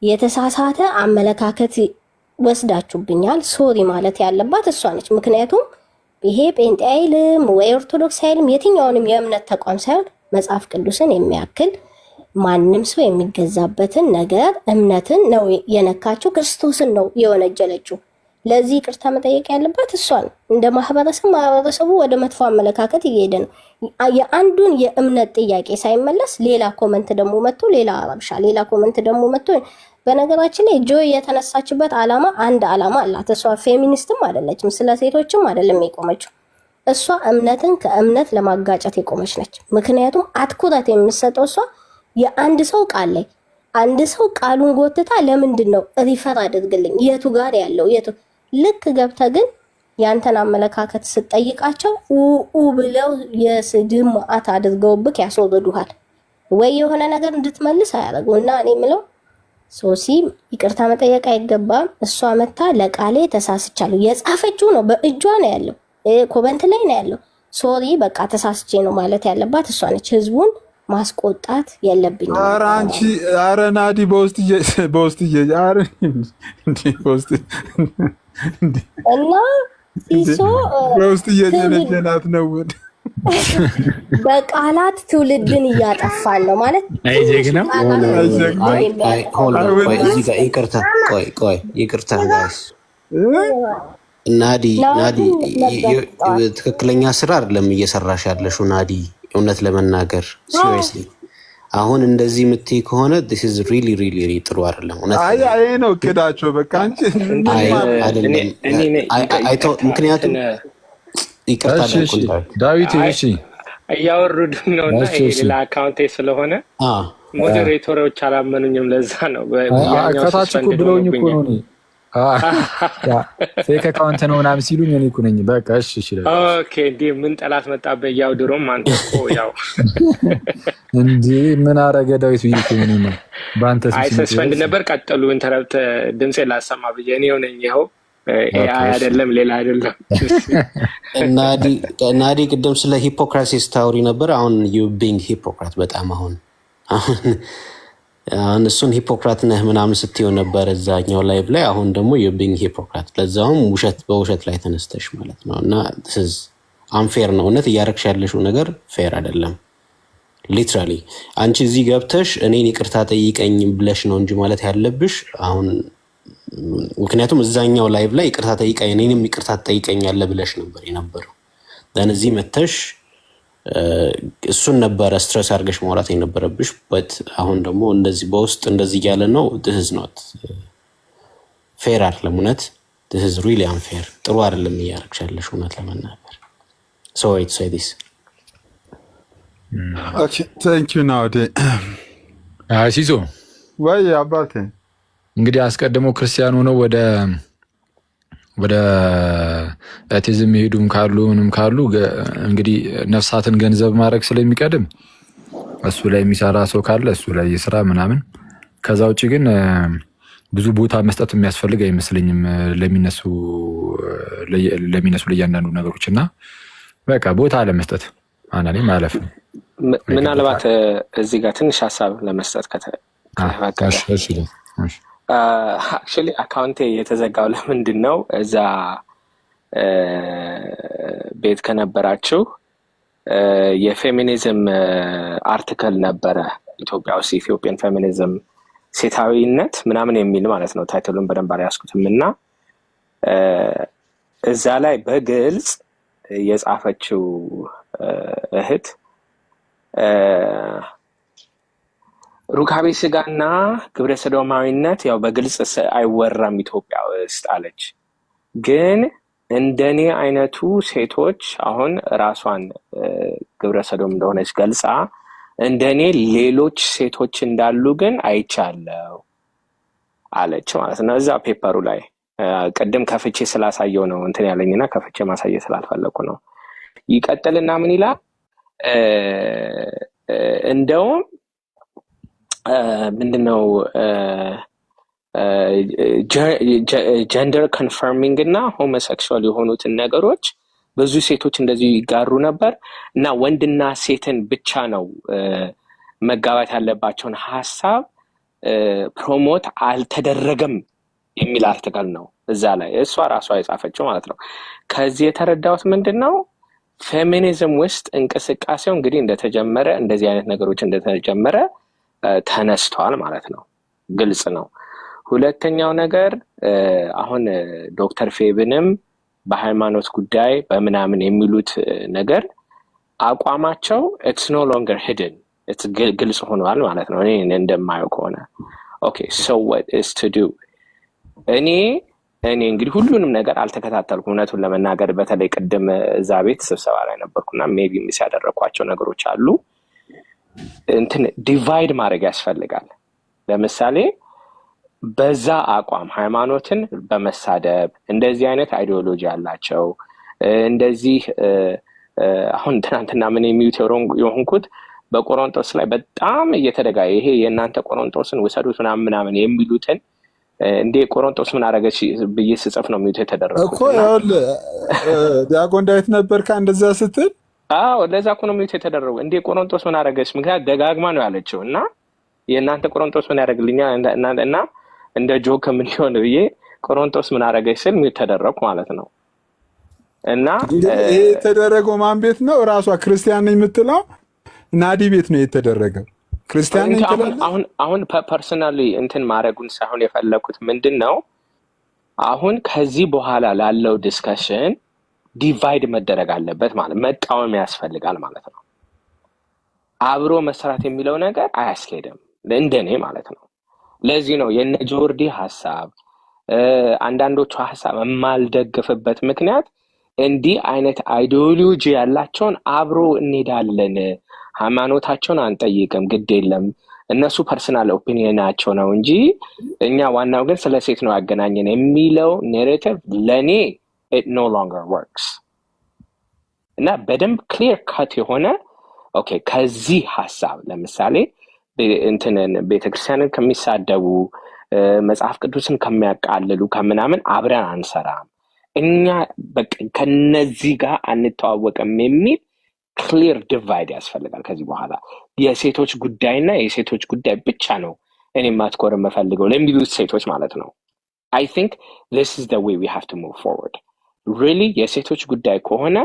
የተሳሳተ አመለካከት ወስዳችሁብኛል። ሶሪ ማለት ያለባት እሷ ነች። ምክንያቱም ይሄ ጴንጤ አይልም ወይ ኦርቶዶክስ አይልም የትኛውንም የእምነት ተቋም ሳይሆን መጽሐፍ ቅዱስን የሚያክል ማንም ሰው የሚገዛበትን ነገር እምነትን ነው የነካችው፣ ክርስቶስን ነው የወነጀለችው። ለዚህ ይቅርታ መጠየቅ ያለባት እሷ ነው። እንደ ማህበረሰቡ ወደ መጥፎ አመለካከት እየሄደ ነው። የአንዱን የእምነት ጥያቄ ሳይመለስ ሌላ ኮመንት ደግሞ መጥቶ ሌላ አረብሻ፣ ሌላ ኮመንት ደግሞ መጥቶ። በነገራችን ላይ ጆይ የተነሳችበት ዓላማ አንድ ዓላማ አላት። እሷ ፌሚኒስትም አይደለችም፣ ስለ ሴቶችም አይደለም የቆመችው። እሷ እምነትን ከእምነት ለማጋጨት የቆመች ነች። ምክንያቱም አትኩረት የምትሰጠው እሷ የአንድ ሰው ቃል ላይ አንድ ሰው ቃሉን ጎትታ ለምንድን ነው ሪፈር አድርግልኝ የቱ ጋር ያለው የቱ ልክ ገብተ ግን ያንተን አመለካከት ስትጠይቃቸው ብለው የስድብ ማአት አድርገውብክ ያስወርዱሃል። ወይ የሆነ ነገር እንድትመልስ አያደርጉ። እና እኔ የምለው ሶሲ ይቅርታ መጠየቅ አይገባም። እሷ መታ ለቃሌ ተሳስቻለሁ የጻፈችው ነው በእጇ ነው ያለው፣ ኮመንት ላይ ነው ያለው። ሶሪ በቃ ተሳስቼ ነው ማለት ያለባት እሷ ነች። ህዝቡን ማስቆጣት የለብኝም። ኧረ አንቺ ኧረ ናዲ በውስጥ እና ሲሶ በውስጥ እየጀነጀናት ነው። በቃላት ትውልድን እያጠፋን ነው ማለት ጀግና ይቅርታ ጋይስ። ናዲ ትክክለኛ ስራ አይደለም እየሰራሽ ያለሽው ናዲ። እውነት ለመናገር ሲሪየስሊ አሁን እንደዚህ የምትይ ከሆነ this is really really ጥሩ አይደለም። አይ ነው እቅዳቸው በቃ አንቺ አይደለም። ምክንያቱም ይቅርታ ዳዊት እሺ እያወሩድ ነውና ይሄ ሌላ አካውንቴ ስለሆነ ሞዴሬተሮች አላመኑኝም። ለዛ ነው ከታች እኮ ብለውኝ እኮ ነው ፌክ አካውንት ነው ምናምን ሲሉኝ እኔ እኮ ነኝ። በቃ እሺ ይችላል። ኦኬ እንዴ ምን ጠላት መጣበህ? ያው ድሮም አንተ እኮ ያው እንዴ ምን አረገ ዳዊት ብዬ እኮ ነው ባንተ ሰስፔንድ ነበር። ቀጠሉ ኢንተረፕት ድምጼ ላሰማ ብዬ እኔ ሆነኝ። ይኸው ኤአይ አይደለም ሌላ አይደለም። ናዲ ቅድም ስለ ሂፖክራሲ ስታውሪ ነበር። አሁን ዩ ቢንግ ሂፖክራት በጣም አሁን አሁን እሱን ሂፖክራት ነህ ምናምን ስትይው ነበር እዛኛው ላይቭ ላይ። አሁን ደግሞ የቢንግ ሂፖክራት ለዛውም በውሸት ላይ ተነስተሽ ማለት ነው። እና አንፌር ነው። እውነት እያረግሽ ያለሽው ነገር ፌር አይደለም። ሊትራሊ አንቺ እዚህ ገብተሽ እኔን ይቅርታ ጠይቀኝ ብለሽ ነው እንጂ ማለት ያለብሽ አሁን። ምክንያቱም እዛኛው ላይቭ ላይ ይቅርታ ጠይቀኝ እኔንም ይቅርታ ጠይቀኛለህ ብለሽ ነበር የነበረው። እዚህ መተሽ እሱን ነበረ ስትረስ አድርገሽ ማውራት የነበረብሽ። በት አሁን ደግሞ እንደዚህ በውስጥ እንደዚህ እያለ ነው። this is not fair አይደለም። እውነት this is really unfair። ጥሩ አይደለም እያደረግሽ ያለሽ እውነት ለመናገር። sorry to say this። okay thank you nowadays ሲሶ ወይ አባቴ እንግዲህ አስቀድሞ ክርስቲያን ሆነው ወደ አቲዝም ሄዱም ካሉ ምንም ካሉ እንግዲህ ነፍሳትን ገንዘብ ማድረግ ስለሚቀድም እሱ ላይ የሚሰራ ሰው ካለ እሱ ላይ ይስራ ምናምን። ከዛ ውጪ ግን ብዙ ቦታ መስጠት የሚያስፈልግ አይመስለኝም ለሚነሱ ለእያንዳንዱ ነገሮች እና በቃ ቦታ ለመስጠት አናኔ ማለፍ ነው። ምናልባት እዚህ ጋር ትንሽ ሀሳብ ለመስጠት አክቹዋሊ አካውንቴ የተዘጋው ለምንድን ነው? እዛ ቤት ከነበራችሁ የፌሚኒዝም አርቲክል ነበረ ኢትዮጵያ ውስጥ ኢትዮጵያን ፌሚኒዝም ሴታዊነት ምናምን የሚል ማለት ነው። ታይትሉን በደንብ አልያዝኩትም እና እዛ ላይ በግልጽ የጻፈችው እህት ሩካቤ ስጋና ግብረ ሰዶማዊነት ያው በግልጽ አይወራም ኢትዮጵያ ውስጥ አለች። ግን እንደኔ አይነቱ ሴቶች አሁን ራሷን ግብረ ሰዶም እንደሆነች ገልጻ እንደኔ ሌሎች ሴቶች እንዳሉ ግን አይቻለው አለች ማለት ነው። እዛ ፔፐሩ ላይ ቅድም ከፍቼ ስላሳየው ነው እንትን ያለኝና ከፍቼ ማሳየት ስላልፈለኩ ነው። ይቀጥልና ምን ይላል? እንደውም ምንድነው ጀንደር ኮንፈርሚንግ እና ሆሞሴክሹዋል የሆኑትን ነገሮች ብዙ ሴቶች እንደዚህ ይጋሩ ነበር እና ወንድና ሴትን ብቻ ነው መጋባት ያለባቸውን ሀሳብ ፕሮሞት አልተደረገም የሚል አርቲክል ነው እዛ ላይ እሷ ራሷ የጻፈችው ማለት ነው። ከዚህ የተረዳሁት ምንድነው ፌሚኒዝም ውስጥ እንቅስቃሴው እንግዲህ እንደተጀመረ እንደዚህ አይነት ነገሮች እንደተጀመረ ተነስቷል ማለት ነው። ግልጽ ነው። ሁለተኛው ነገር አሁን ዶክተር ፌብንም በሃይማኖት ጉዳይ በምናምን የሚሉት ነገር አቋማቸው it's no longer hidden it's ግልጽ ሆኗል ማለት ነው። እኔ እንደማየው ከሆነ okay so what is to do? እኔ እንግዲህ ሁሉንም ነገር አልተከታተልኩም እውነቱን ለመናገር። በተለይ ቅድም እዛ ቤት ስብሰባ ላይ ነበርኩና ሜቢ ሚስ ያደረኳቸው ነገሮች አሉ። እንትን ዲቫይድ ማድረግ ያስፈልጋል። ለምሳሌ በዛ አቋም ሃይማኖትን በመሳደብ እንደዚህ አይነት አይዲዮሎጂ ያላቸው እንደዚህ አሁን ትናንትና ምን የሚዩት የሆንኩት በቆሮንቶስ ላይ በጣም እየተደጋየ ይሄ የእናንተ ቆሮንቶስን ውሰዱት ምናምን የሚሉትን እንዴ ቆሮንቶስ ምን አረገች ብዬ ስጽፍ ነው ሚዩት የተደረገው እኮ ይኸውልህ ዲያቆን ዳዊት ነበር እንደዛ ስትል ለዛ እኮ ነው ሚዩት የተደረገው። እንዴ ቆሮንቶስ ምን አረገች ምክንያት ደጋግማ ነው ያለችው እና የእናንተ ቆሮንቶስ ምን ያደርግልኛል እና እንደ ጆክ ምን ይሆን ብዬ ቆሮንቶስ ምን አረገች ስል ሚዩት ተደረኩ ማለት ነው። እና ይሄ የተደረገው ማን ቤት ነው? ራሷ ክርስቲያን ነኝ የምትለው ናዲ ቤት ነው የተደረገው። ክርስቲያን ነኝ ትላለች። አሁን ፐርሰናሊ እንትን ማድረጉን ሳይሆን የፈለኩት ምንድን ነው አሁን ከዚህ በኋላ ላለው ዲስከሽን ዲቫይድ መደረግ አለበት ማለት መቃወም ያስፈልጋል ማለት ነው። አብሮ መስራት የሚለው ነገር አያስኬድም እንደኔ ማለት ነው። ለዚህ ነው የነ ጆርዲ ሐሳብ አንዳንዶቹ ሐሳብ የማልደግፍበት ምክንያት እንዲህ አይነት አይዲዮሎጂ ያላቸውን አብሮ እንሄዳለን ሃይማኖታቸውን አንጠይቅም ግድ የለም እነሱ ፐርሰናል ኦፒኒየናቸው ነው እንጂ እኛ ዋናው ግን ስለ ሴት ነው ያገናኘን የሚለው ኔሬቲቭ ለኔ it no longer works እና በደንብ ክሊር ካት የሆነ ኦኬ ከዚህ ሐሳብ ለምሳሌ እንትንን ቤተክርስቲያንን ከሚሳደቡ መጽሐፍ ቅዱስን ከሚያቃልሉ ከምናምን አብረን አንሰራም እኛ በቃ ከነዚህ ጋር አንተዋወቅም የሚል ክሊር ዲቫይድ ያስፈልጋል። ከዚህ በኋላ የሴቶች ጉዳይና የሴቶች ጉዳይ ብቻ ነው እኔ ማትኮር የምፈልገው ለሚሉት ሴቶች ማለት ነው። I think this is the way we have to move forward. Really, የሴቶች ጉዳይ ከሆነ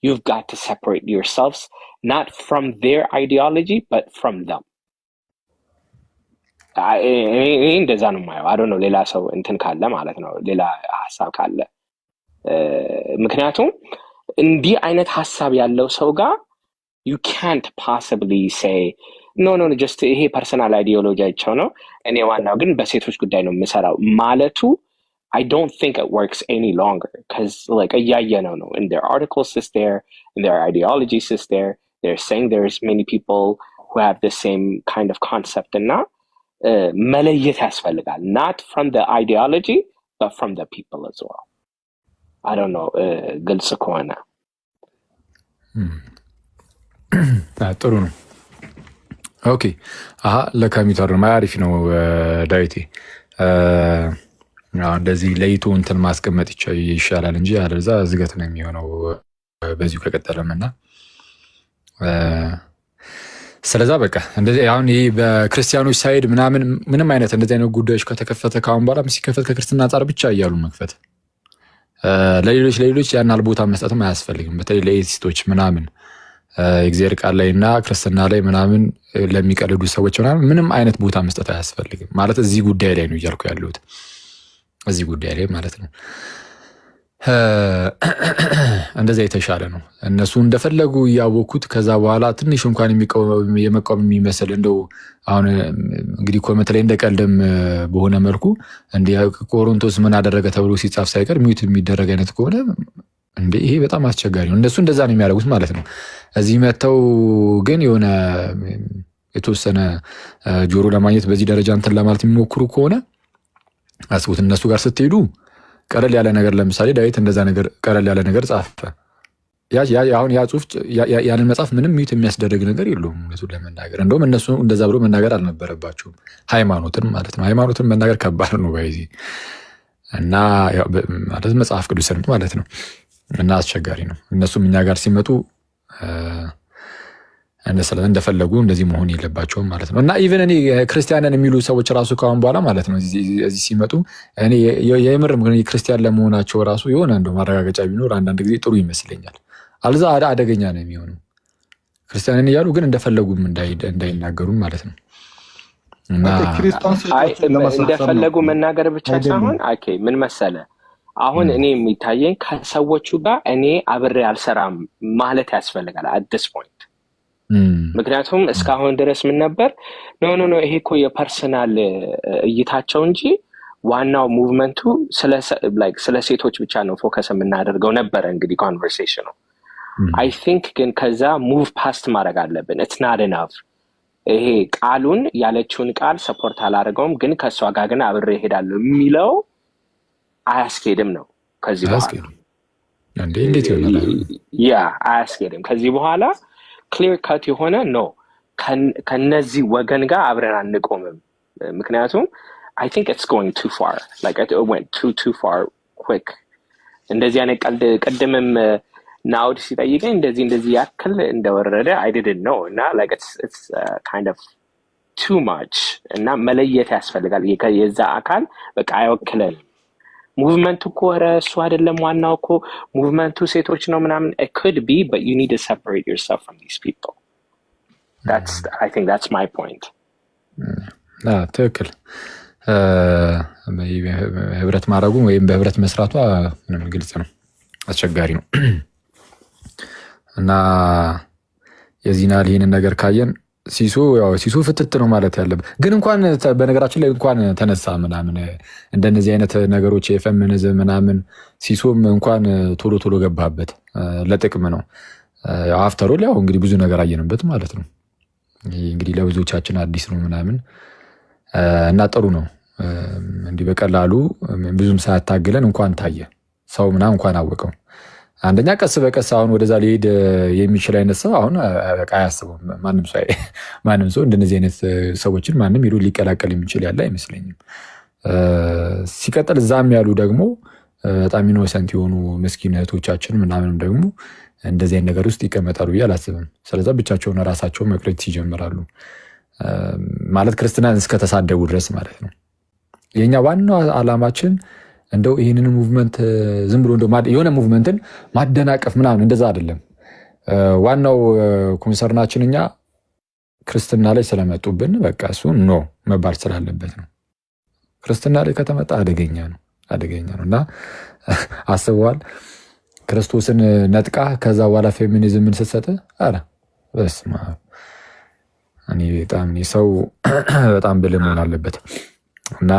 you've got to separate yourselves not from their ideology but from them. እንደዛ ነው የማየው። I don't know ሌላ ሰው እንትን ካለ ማለት ነው ሌላ ሀሳብ ካለ ምክንያቱም እንዲህ አይነት ሀሳብ ያለው ሰው ጋር you can't possibly say no just ይሄ ፐርሰናል አይዲዮሎጂያቸው ነው እኔ ዋናው ግን በሴቶች ጉዳይ ነው የምሰራው ማለቱ I don't think it works any longer because like እያየነው ነው in their articles is there, in their ideologies is there, they're saying there's many people who have the same kind of concept እና መለየት ያስፈልጋል not from the ideology but from the people as well. I don't know ግልጽ ከሆነ ጥሩ ነው። ኦኬ ለካሚታር ነው አሪፍ ነው ዳዊቴ። እንደዚህ ለይቶ እንትን ማስቀመጥ ይሻላል እንጂ አለዛ ዝገት ነው የሚሆነው በዚሁ ከቀጠለምና ስለዛ በቃ እንደዚህ አሁን ይሄ በክርስቲያኖች ሳይድ ምንም አይነት እንደዚህ አይነት ጉዳዮች ከተከፈተ ካሁን በኋላ ሲከፈት ከክርስትና አንጻር ብቻ እያሉ መክፈት ለሌሎች ያናል ቦታ መስጠትም አያስፈልግም። በተለይ ለኤቲስቶች ምናምን እግዚአብሔር ቃል ላይና ክርስትና ላይ ምናምን ለሚቀልዱ ሰዎች ምንም አይነት ቦታ መስጠት አያስፈልግም። ማለት እዚህ ጉዳይ ላይ ነው እያልኩ ያለሁት እዚህ ጉዳይ ላይ ማለት ነው። እንደዛ የተሻለ ነው። እነሱ እንደፈለጉ እያወኩት ከዛ በኋላ ትንሽ እንኳን የመቃወም የሚመስል እንደው አሁን እንግዲህ ኮመንት ላይ እንደቀልድም በሆነ መልኩ እንደ ቆሮንቶስ ምን አደረገ ተብሎ ሲጻፍ ሳይቀር ሚውት የሚደረግ አይነት ከሆነ እንዴ ይሄ በጣም አስቸጋሪ ነው። እነሱ እንደዛ ነው የሚያደርጉት ማለት ነው። እዚህ መተው ግን የሆነ የተወሰነ ጆሮ ለማግኘት በዚህ ደረጃ እንትን ለማለት የሚሞክሩ ከሆነ አስቡት። እነሱ ጋር ስትሄዱ ቀለል ያለ ነገር ለምሳሌ ዳዊት እንደዛ ነገር ቀለል ያለ ነገር ጻፈ። አሁን ያ ጽሁፍ ያንን መጽሐፍ ምንም ሚውት የሚያስደረግ ነገር የለውም እውነቱን ለመናገር። እንደውም እነሱ እንደዛ ብሎ መናገር አልነበረባቸውም። ሃይማኖትን ማለት ነው። ሃይማኖትን መናገር ከባድ ነው ባይዚ እና ማለት መጽሐፍ ቅዱስን ማለት ነው እና አስቸጋሪ ነው። እነሱም እኛ ጋር ሲመጡ እንደፈለጉ እንደዚህ መሆን የለባቸውም ማለት ነው። እና ኢቨን እኔ ክርስቲያንን የሚሉ ሰዎች ራሱ ካሁን በኋላ ማለት ነው እዚህ ሲመጡ እኔ የምርም ክርስቲያን ለመሆናቸው ራሱ የሆነ እንደው ማረጋገጫ ቢኖር አንዳንድ ጊዜ ጥሩ ይመስለኛል። አልዛ አደገኛ ነው የሚሆነው ክርስቲያንን እያሉ ግን እንደፈለጉም እንዳይናገሩም ማለት ነው። እና እንደፈለጉ መናገር ብቻ ሳይሆን ምን መሰለ አሁን እኔ የሚታየኝ ከሰዎቹ ጋር እኔ አብሬ አልሰራም ማለት ያስፈልጋል at this point። ምክንያቱም እስካሁን ድረስ ምን ነበር ኖ ይሄ እኮ የፐርሰናል እይታቸው እንጂ ዋናው ሙቭመንቱ ስለ ሴቶች ብቻ ነው ፎከስ የምናደርገው ነበረ እንግዲህ ኮንቨርሴሽኑ። I think ግን ከዛ ሙቭ ፓስት ማድረግ አለብን። it's not enough ይሄ ቃሉን ያለችውን ቃል ሰፖርት አላደርገውም ግን ከሷ ጋር ግን አብሬ እሄዳለሁ የሚለው አያስኬድም ነው ከዚህ በኋላ እንዴት ይሆናል? አያስኬድም ከዚህ በኋላ ክሊር ካት የሆነ ነው ከነዚህ ወገን ጋር አብረን አንቆምም። ምክንያቱም I think it's going too far, like it went too far quick። እንደዚህ አይነት ቀልድ ቅድምም ናውድ ሲጠይቀኝ እንደዚህ ያክል እንደወረደ I didn't know እና like it's kind of too much እና መለየት ያስፈልጋል። የዛ አካል በቃ አይወክለንም። ሙቭመንቱ እኮ እሱ አይደለም ዋናው እኮ ሙቭመንቱ ሴቶች ነው ምናምን it could be but you need to separate yourself from these people. I think that's my point. ትክክል። ህብረት ማድረጉ ወይም በህብረት መስራቷ ምንም ግልጽ ነው አስቸጋሪ ነው። እና የዚህናል ይህንን ነገር ካየን ሲሱ ፍትት ነው ማለት ያለብን። ግን እንኳን በነገራችን ላይ እንኳን ተነሳ ምናምን እንደነዚህ አይነት ነገሮች የፌሚኒዝም ምናምን ሲሱም እንኳን ቶሎ ገባበት ለጥቅም ነው። አፍተሮል ያው እንግዲህ ብዙ ነገር አየንበት ማለት ነው። እንግዲህ ለብዙዎቻችን አዲስ ነው ምናምን እና ጥሩ ነው። እንዲህ በቀላሉ ብዙም ሳያታግለን እንኳን ታየ ሰው ምናምን እንኳን አወቀው። አንደኛ ቀስ በቀስ አሁን ወደዛ ሊሄድ የሚችል አይነት ሰው አሁን አያስበውም። ማንም ሰው እንደነዚህ አይነት ሰዎችን ማንም ሄዶ ሊቀላቀል የሚችል ያለ አይመስለኝም። ሲቀጥል እዛም ያሉ ደግሞ በጣም ኢኖሰንት የሆኑ ምስኪን እህቶቻችን ምናምንም ደግሞ እንደዚህ አይነት ነገር ውስጥ ይቀመጣሉ ብዬ አላስብም። ስለዛ ብቻቸውን ራሳቸውን መቅረት ይጀምራሉ ማለት ክርስትናን እስከተሳደቡ ድረስ ማለት ነው። የኛ ዋናው ዓላማችን እንደው ይህንን ሙቭመንት ዝም ብሎ የሆነ ሙቭመንትን ማደናቀፍ ምናምን እንደዛ አይደለም። ዋናው ኮንሰርናችን እኛ ክርስትና ላይ ስለመጡብን በቃ እሱ ኖ መባል ስላለበት ነው። ክርስትና ላይ ከተመጣ አደገኛ ነው እና አስበዋል ክርስቶስን ነጥቃ ከዛ በኋላ ፌሚኒዝምን ስትሰጥ አረ በስመ አብ እኔ በጣም ሰው በጣም ብልህ መሆን አለበት እና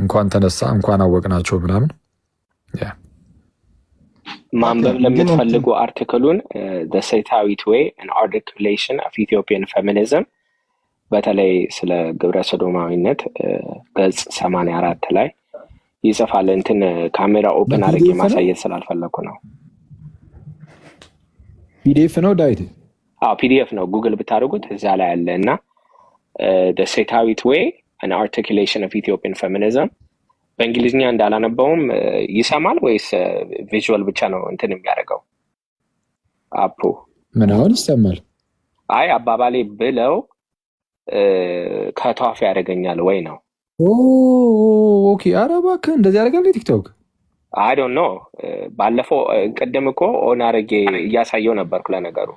እንኳን ተነሳ እንኳን አወቅናቸው ምናምን ማንበብ ለምትፈልጉ አርቲክሉን the ሴታዊት way an articulation of Ethiopian feminism በተለይ ስለ ግብረ ሰዶማዊነት ገጽ 84 ላይ ይጽፋል። እንትን ካሜራ ኦፕን አድርጌ ማሳየት ስላልፈለኩ ነው። ፒዲኤፍ ነው ዳዊት? አዎ ፒዲኤፍ ነው። ጉግል ብታደርጉት እዛ ላይ አለ እና the ሴታዊት way an articulation of Ethiopian feminism በእንግሊዝኛ እንዳላነበውም ይሰማል ወይስ ቪዥዋል ብቻ ነው እንትን የሚያደርገው? አፑ ምን አሁን ይሰማል? አይ አባባሌ ብለው ከቷፍ ያደርገኛል ወይ ነው። ኦኬ ኧረ እባክህ እንደዚህ ያደርጋል ቲክቶክ? አይ ዶንት ኖ። ባለፈው ቅድም እኮ ኦን አድርጌ እያሳየው ነበርኩ ለነገሩ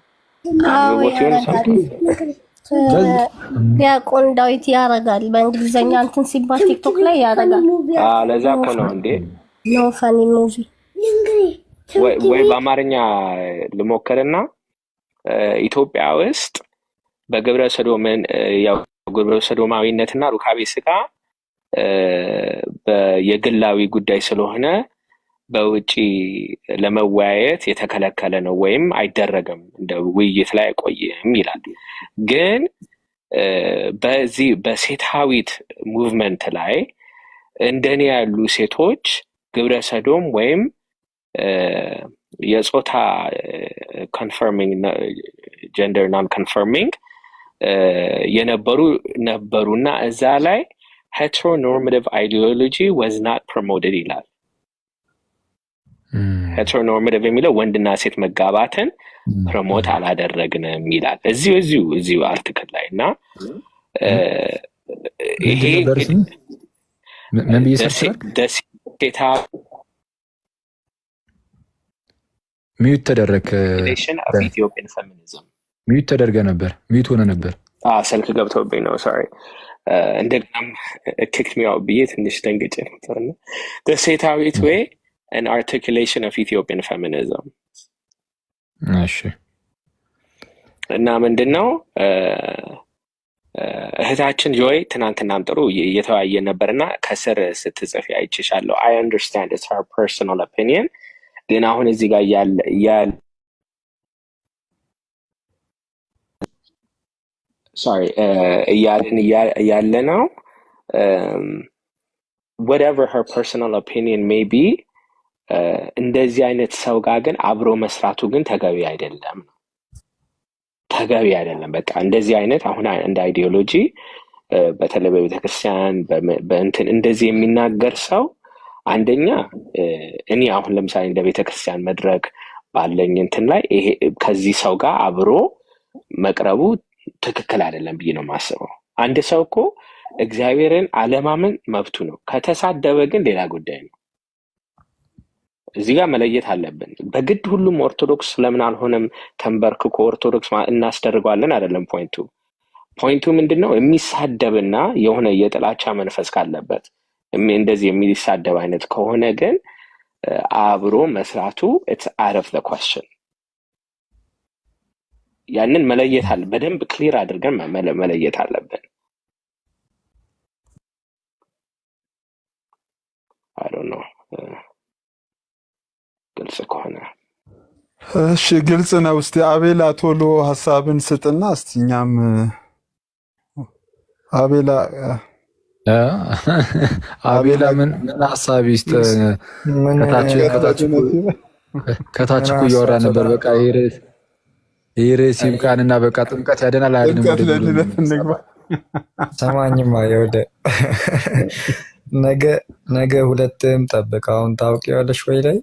ዲያቆን ዳዊት ያረጋል በእንግሊዘኛ እንትን ሲባል ቲክቶክ ላይ ያረጋል። ለዛ እኮ ነው እንዴ ኖ ፋኒ ሙቪ ወይ በአማርኛ ልሞክርና ኢትዮጵያ ውስጥ በግብረ ሰዶማዊነትና ሩካቤ ስጋ የግላዊ ጉዳይ ስለሆነ በውጪ ለመወያየት የተከለከለ ነው ወይም አይደረግም እንደ ውይይት ላይ አይቆይም ይላል። ግን በዚህ በሴታዊት ሙቭመንት ላይ እንደኔ ያሉ ሴቶች ግብረ ሰዶም ወይም የጾታ ኮንፈርሚንግ ጀንደር ናን ኮንፈርሚንግ ነበሩና እዛ ላይ heteronormative ideology was not promoted ይላል። ሄትሮኖርማቲቭ የሚለው ወንድና ሴት መጋባትን ፕሮሞት አላደረግንም ይላል እዚሁ አርቲክል ላይ እና ይሄ ደሴታ ሚዩት ተደረገ ኢትዮጵያን ፌሚኒዝም ሚዩት ተደርገ ነበር ሚዩት ሆነ ነበር። ስልክ ገብቶብኝ ነው ሶሪ። እንደገናም ኪክድ ሚ አውት ብዬ ትንሽ ደንግጬ ነበርና ደሴታዊት ወይ an articulation of Ethiopian feminism እሺ እና ምንድነው እህታችን ጆይ ትናንትናም ጥሩ እየተወያየን ነበርና ከስር ስትጽፍ አይቼሻለሁ። I understand it's her personal opinion ግን አሁን እዚህ ጋር ያለ ነው whatever her personal opinion may be እንደዚህ አይነት ሰው ጋር ግን አብሮ መስራቱ ግን ተገቢ አይደለም። በቃ እንደዚህ አይነት አሁን እንደ አይዲዮሎጂ በተለይ በቤተክርስቲያን በእንትን እንደዚህ የሚናገር ሰው አንደኛ እኔ አሁን ለምሳሌ እንደ ቤተክርስቲያን መድረክ ባለኝ እንትን ላይ ይሄ ከዚህ ሰው ጋር አብሮ መቅረቡ ትክክል አይደለም ብዬ ነው የማስበው። አንድ ሰው እኮ እግዚአብሔርን አለማመን መብቱ ነው። ከተሳደበ ግን ሌላ ጉዳይ ነው። እዚህ ጋር መለየት አለብን። በግድ ሁሉም ኦርቶዶክስ ለምን አልሆነም ተንበርክኮ ኦርቶዶክስ እናስደርገዋለን አይደለም ፖይንቱ ምንድነው? የሚሳደብና የሆነ የጥላቻ መንፈስ ካለበት እንደዚህ የሚሳደብ አይነት ከሆነ ግን አብሮ መስራቱ it's out of the question። ያንን መለየት አለ በደንብ ክሊር አድርገን መለየት አለብን። I don't know ግልጽ ከሆነ እሺ ግልጽ ነው። እስቲ አቤላ ቶሎ ሐሳብን ስጥና እስቲ እኛም አቤላ ምን ሐሳብ ይስጥ? ከታች እኮ እያወራ ነበር። በቃ ይሬስ ይብቃንና በቃ ጥምቀት ያደናል አይደለም። ሰማኝማ ነገ ሁለትም ጠብቅ። አሁን ታውቂዋለሽ ወይ ላይ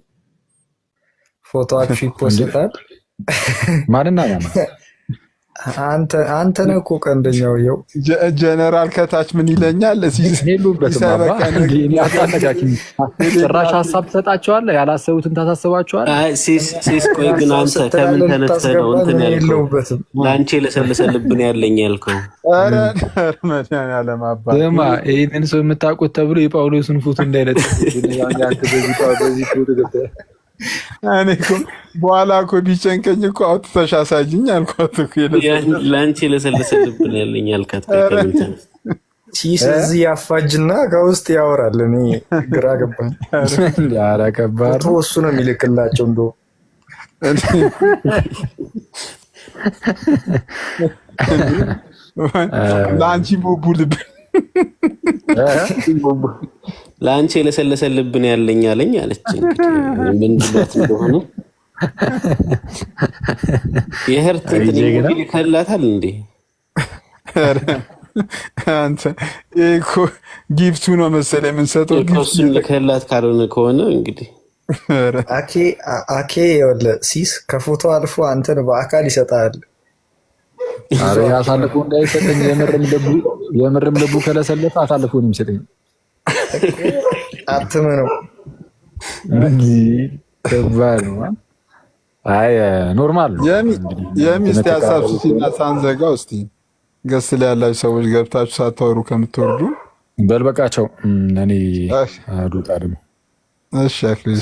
ፎቶአችሁ ይፖስታል። ማንና አንተ ነህ እኮ ቀንደኛው። ይኸው ጀነራል ከታች ምን ይለኛል? ጭራሽ ሀሳብ ትሰጣቸዋለህ፣ ያላሰቡትን ታሳስባቸዋለህ። ሲስ ቆይ ግን አንተ ከምን ተነስተህ ነው እንትን ያልከው? ለአንቺ ለሰለሰልብን ያለኝ ያልከው? ስማ ይህንን ሰው የምታውቁት ተብሎ የጳውሎስን ፎቶ እንዳይለጥ በኋላ እኮ ቢጨንቀኝ እኮ አውጥተሽ አሳይኝ አልኳት እኮ። ለአንቺ ለሰለሰልብን ያለኝ ያልካት ሲስ እዚህ ያፋጅና ከውስጥ ያወራል። እኔ ግራ ገባኝ። ፎቶ እሱ ነው የሚልክላቸው እንደው ለአንቺ ቦቡልብ ለአንቺ የለሰለሰልብን ያለኝ አለኝ አለች። ምን ብሏት እንደሆነ የህርት ይከላታል እንዴ? አንተ እኮ ጊፍቱ ነው መሰለኝ የምንሰጠው። እሱን ልከላት ካልሆነ ከሆነ እንግዲህ አኬ ይኸውልህ ሲስ ከፎቶ አልፎ አንተን በአካል ይሰጣል። ኧረ አሳልፎ እንዳይሰጠኝ የምርም ልቡ ከለሰለፈ አሳልፎ ነው የሚሰጠኝ። አትመነው እንጂ ከባድ ነው። አይ ኖርማል ነው። የሚስት ሀሳብ ሲና ሳንዘጋው እስቲ ገስ ላይ ያላችሁ ሰዎች ገብታችሁ ሳታወሩ ከምትወርዱ በልበቃቸው። እኔ ዱጣ ደግሞ እሺ አክሊል